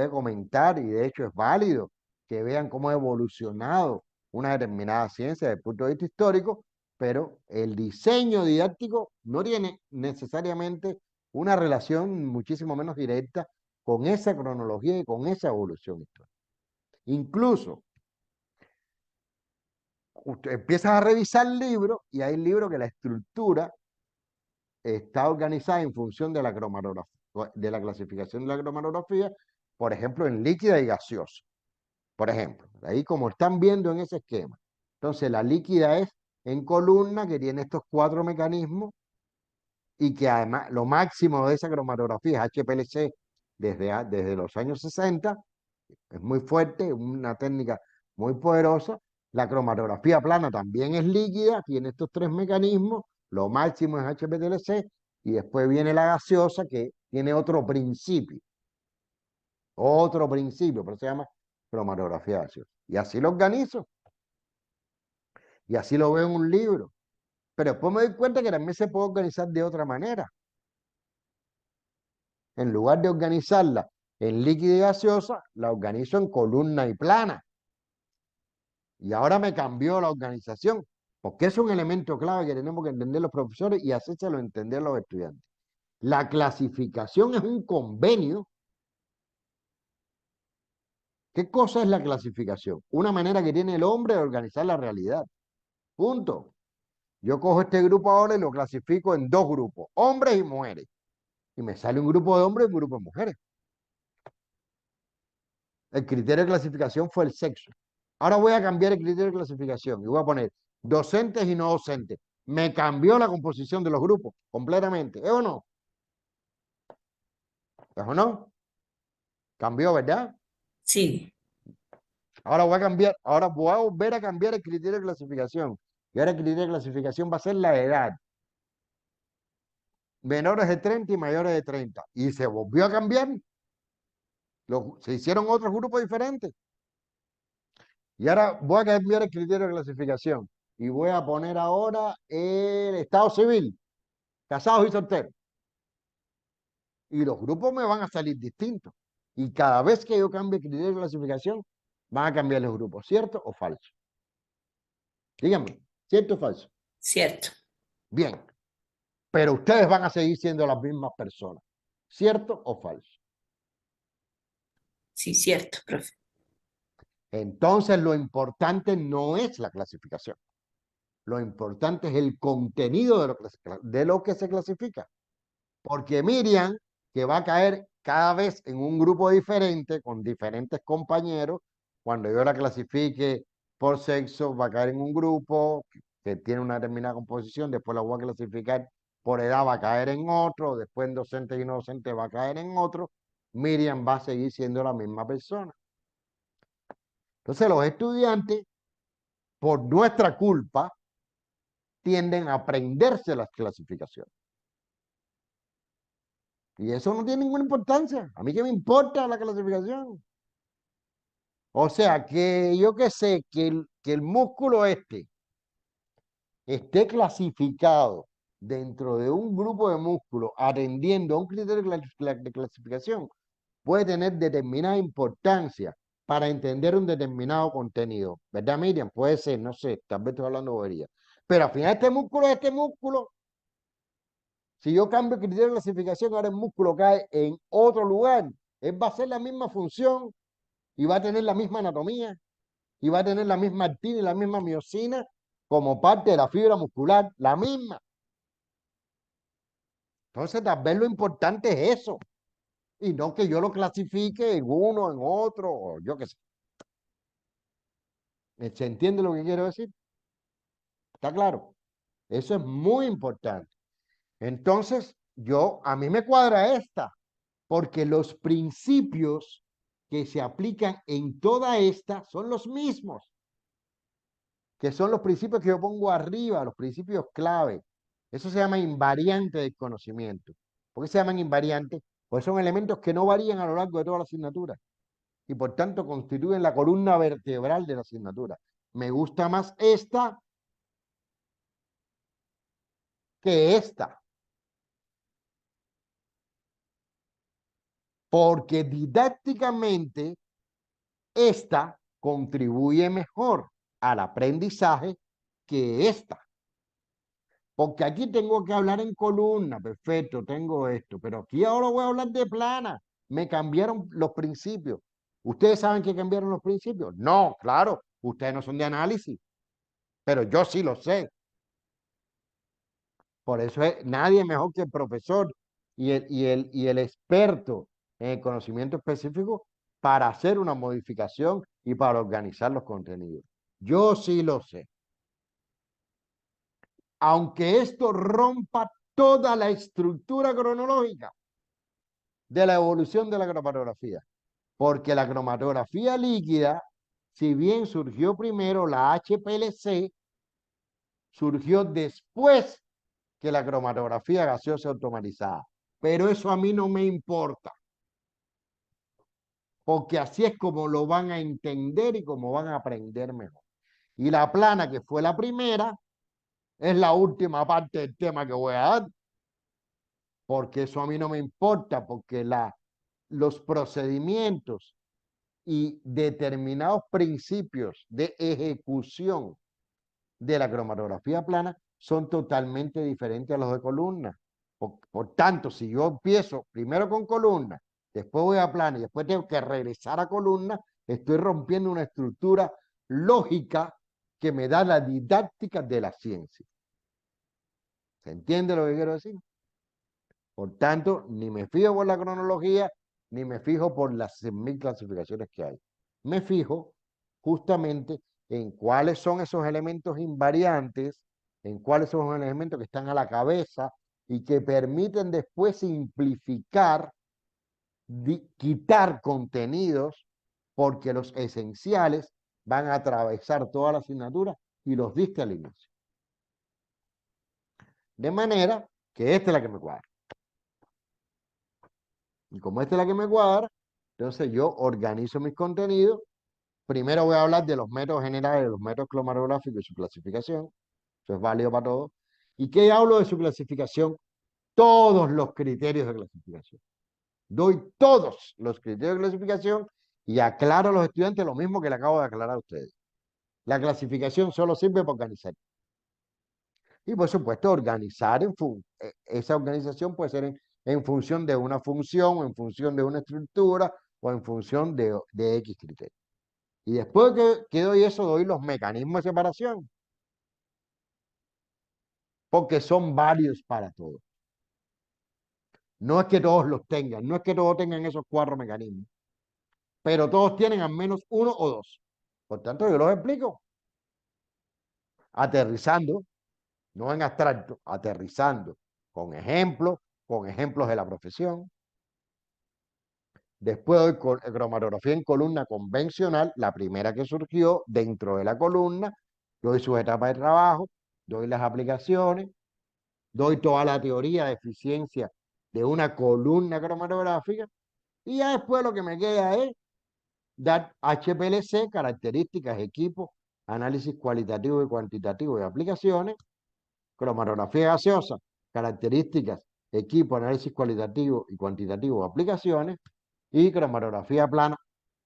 comentar, y de hecho es válido que vean cómo ha evolucionado una determinada ciencia desde el punto de vista histórico, pero el diseño didáctico no tiene necesariamente una relación muchísimo menos directa con esa cronología y con esa evolución histórica. Incluso, usted empieza a revisar el libro y hay libros que la estructura está organizada en función de la cromatografía, de la clasificación de la cromatografía, por ejemplo, en líquida y gaseosa. Por ejemplo, ahí como están viendo en ese esquema. Entonces, la líquida es en columna, que tiene estos 4 mecanismos, y que además lo máximo de esa cromatografía es HPLC desde los años 60, es muy fuerte, una técnica muy poderosa. La cromatografía plana también es líquida, tiene estos 3 mecanismos, lo máximo es HPLC, y después viene la gaseosa, que tiene otro principio, pero se llama cromatografía gaseosa. Y así lo organizo, y así lo veo en un libro. Pero después me doy cuenta que también se puede organizar de otra manera. En lugar de organizarla en líquida y gaseosa, la organizo en columna y plana. Y ahora me cambió la organización, porque es un elemento clave que tenemos que entender los profesores y hacérselo entender a los estudiantes. La clasificación es un convenio. ¿Qué cosa es la clasificación? Una manera que tiene el hombre de organizar la realidad. Punto. Yo cojo este grupo ahora y lo clasifico en 2 grupos, hombres y mujeres. Y me sale un grupo de hombres y un grupo de mujeres. El criterio de clasificación fue el sexo. Ahora voy a cambiar el criterio de clasificación y voy a poner docentes y no docentes. Me cambió la composición de los grupos completamente. ¿Es o no? ¿Es o no? Cambió, ¿verdad? Sí. Ahora voy a volver a cambiar el criterio de clasificación. Y ahora el criterio de clasificación va a ser la edad. Menores de 30 y mayores de 30. Y se volvió a cambiar Se hicieron otros grupos diferentes. Y ahora voy a cambiar el criterio de clasificación. Y voy a poner ahora el estado civil, casados y solteros. Y los grupos me van a salir distintos. Y cada vez que yo cambie el criterio de clasificación, van a cambiar los grupos, ¿cierto o falso? Díganme, ¿cierto o falso? Cierto. Bien, pero ustedes van a seguir siendo las mismas personas, ¿cierto o falso? Sí, cierto, profe. Entonces lo importante no es la clasificación. Lo importante es el contenido de lo que se clasifica. Porque Miriam, que va a caer cada vez en un grupo diferente, con diferentes compañeros, cuando yo la clasifique por sexo, va a caer en un grupo que tiene una determinada composición, después la voy a clasificar por edad, va a caer en otro, después en docente y no docente va a caer en otro. Miriam va a seguir siendo la misma persona. Entonces los estudiantes, por nuestra culpa, tienden a aprenderse las clasificaciones. Y eso no tiene ninguna importancia. A mí qué me importa la clasificación. O sea, que yo que sé, que el músculo esté clasificado dentro de un grupo de músculos atendiendo a un criterio de clasificación, puede tener determinada importancia para entender un determinado contenido. ¿Verdad, Miriam? Puede ser, no sé, tal vez estoy hablando de bobería. Pero al final este músculo. Si yo cambio el criterio de clasificación, ahora el músculo cae en otro lugar. Él va a hacer la misma función y va a tener la misma anatomía y va a tener la misma actina y la misma miosina como parte de la fibra muscular, la misma. Entonces, tal vez lo importante es eso y no que yo lo clasifique en uno, en otro, o yo qué sé. ¿Se entiende lo que quiero decir? ¿Está claro? Eso es muy importante. Entonces, a mí me cuadra esta, porque los principios que se aplican en toda esta son los mismos, que son los principios que yo pongo arriba, los principios clave. Eso se llama invariante del conocimiento. ¿Por qué se llaman invariantes? Pues son elementos que no varían a lo largo de toda la asignatura y por tanto constituyen la columna vertebral de la asignatura. Me gusta más esta que esta, porque didácticamente esta contribuye mejor al aprendizaje que esta. Porque aquí tengo que hablar en columna, perfecto, tengo esto, pero aquí ahora voy a hablar de plana. Me cambiaron los principios. ¿Ustedes saben que cambiaron los principios? No, claro, ustedes no son de análisis, pero yo sí lo sé. Por eso nadie mejor que el profesor y el experto en el conocimiento específico para hacer una modificación y para organizar los contenidos. Yo sí lo sé. Aunque esto rompa toda la estructura cronológica de la evolución de la cromatografía, porque la cromatografía líquida, si bien surgió primero, la HPLC surgió después que la cromatografía gaseosa automatizada. Pero eso a mí no me importa, porque así es como lo van a entender y como van a aprender mejor. Y la plana, que fue la primera, es la última parte del tema que voy a dar, porque eso a mí no me importa, porque los procedimientos y determinados principios de ejecución de la cromatografía plana son totalmente diferentes a los de columna. Por tanto, si yo empiezo primero con columna, después voy a plana y después tengo que regresar a columna, estoy rompiendo una estructura lógica que me da la didáctica de la ciencia. ¿Se entiende lo que quiero decir? Por tanto, ni me fijo por la cronología, ni me fijo por las 100.000 clasificaciones que hay. Me fijo justamente en cuáles son esos elementos invariantes, en cuáles son los elementos que están a la cabeza y que permiten después simplificar, quitar contenidos, porque los esenciales van a atravesar toda la asignatura y los diste al inicio. De manera que esta es la que me cuadra. Y como esta es la que me cuadra, Entonces yo organizo mis contenidos. Primero voy a hablar de los métodos generales, de los métodos cromatográficos y su clasificación. Eso es válido para todos. ¿Y qué hablo de su clasificación? Todos los criterios de clasificación. Doy todos los criterios de clasificación y aclaro a los estudiantes lo mismo que le acabo de aclarar a ustedes. La clasificación solo sirve para organizar. Y por supuesto, organizar esa organización puede ser en función de una función, o en función de una estructura, o en función de X criterios. Y después que doy eso, doy los mecanismos de separación. Porque son varios para todos. No es que todos los tengan, no es que todos tengan esos 4 mecanismos, pero todos tienen al menos 1 o 2. Por tanto, yo los explico. Aterrizando, no en abstracto, aterrizando con ejemplos de la profesión. Después doy cromatografía en columna convencional, la primera que surgió dentro de la columna, doy sus etapas de trabajo, doy las aplicaciones, doy toda la teoría de eficiencia de una columna cromatográfica, y ya después lo que me queda es dar HPLC, características, equipos, análisis cualitativo y cuantitativo de aplicaciones, cromatografía gaseosa, características, equipo, análisis cualitativo y cuantitativo de aplicaciones, y cromatografía plana,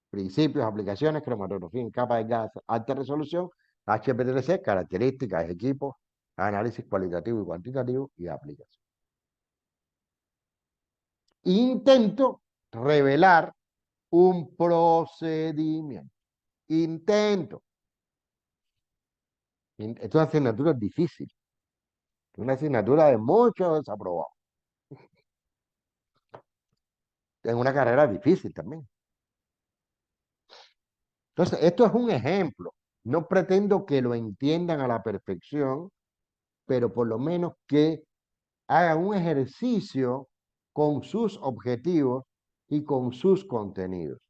principios, aplicaciones, cromatografía en capa de gas, alta resolución, HPLC, características, equipos, análisis cualitativo y cuantitativo y aplicaciones. Intento revelar un procedimiento. Intento. Esto es una asignatura difícil. Una asignatura de muchos desaprobados. En una carrera difícil también. Entonces, esto es un ejemplo. No pretendo que lo entiendan a la perfección, pero por lo menos que hagan un ejercicio con sus objetivos y con sus contenidos.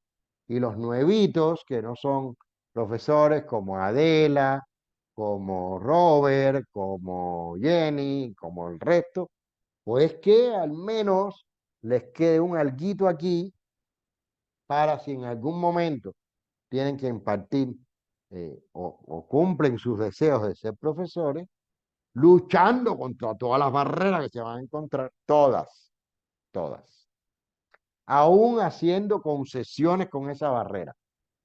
Y los nuevitos, que no son profesores como Adela, como Robert, como Jenny, como el resto, pues que al menos les quede un alguito aquí para si en algún momento tienen que impartir o cumplen sus deseos de ser profesores, luchando contra todas las barreras que se van a encontrar, todas, aún haciendo concesiones con esa barrera.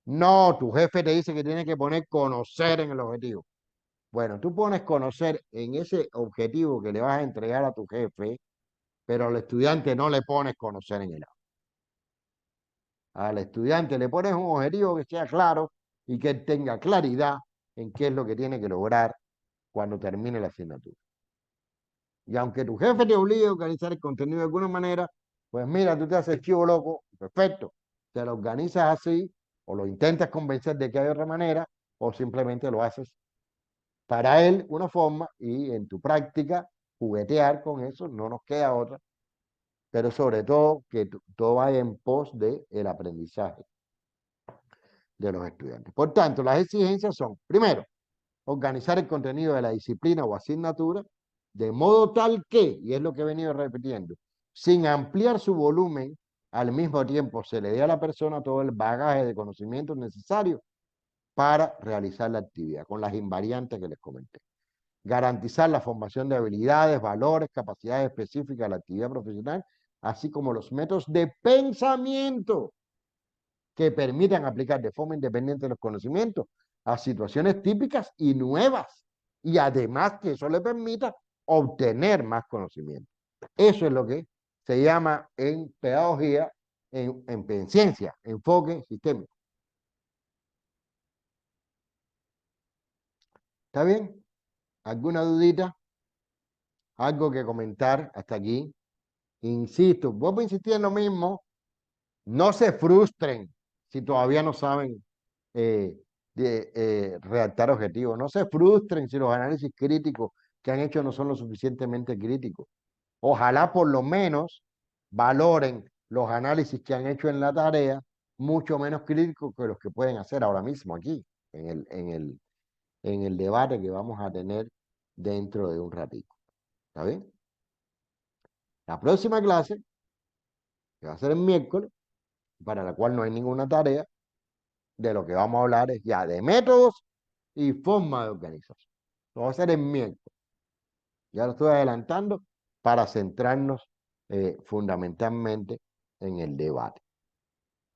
No, tu jefe te dice que tienes que poner conocer en el objetivo. Bueno, tú pones conocer en ese objetivo que le vas a entregar a tu jefe, pero al estudiante no le pones conocer en el aula. Al estudiante le pones un objetivo que sea claro y que él tenga claridad en qué es lo que tiene que lograr cuando termine la asignatura. Y aunque tu jefe te obligue a organizar el contenido de alguna manera, pues mira, tú te haces chivo loco, perfecto, te lo organizas así, o lo intentas convencer de que hay otra manera, o simplemente lo haces para él una forma y en tu práctica juguetear con eso, no nos queda otra, pero sobre todo que todo vaya en pos del aprendizaje de los estudiantes. Por tanto, las exigencias son, primero, organizar el contenido de la disciplina o asignatura de modo tal que, y es lo que he venido repitiendo, sin ampliar su volumen, al mismo tiempo se le dé a la persona todo el bagaje de conocimientos necesarios para realizar la actividad, con las invariantes que les comenté. Garantizar la formación de habilidades, valores, capacidades específicas de la actividad profesional, así como los métodos de pensamiento que permitan aplicar de forma independiente los conocimientos a situaciones típicas y nuevas, y además que eso le permita obtener más conocimiento. Eso es lo que se llama en pedagogía, en ciencia, enfoque sistémico. ¿Está bien? ¿Alguna dudita? ¿Algo que comentar hasta aquí? Insisto, vuelvo a insistir en lo mismo, no se frustren si todavía no saben redactar objetivos, no se frustren si los análisis críticos que han hecho no son lo suficientemente críticos. Ojalá por lo menos valoren los análisis que han hecho en la tarea mucho menos críticos que los que pueden hacer ahora mismo aquí, en el debate que vamos a tener dentro de un ratito. ¿Está bien? La próxima clase, que va a ser el miércoles, para la cual no hay ninguna tarea. De lo que vamos a hablar es ya de métodos y forma de organización. Lo va a hacer el miércoles. Ya lo estoy adelantando para centrarnos fundamentalmente en el debate.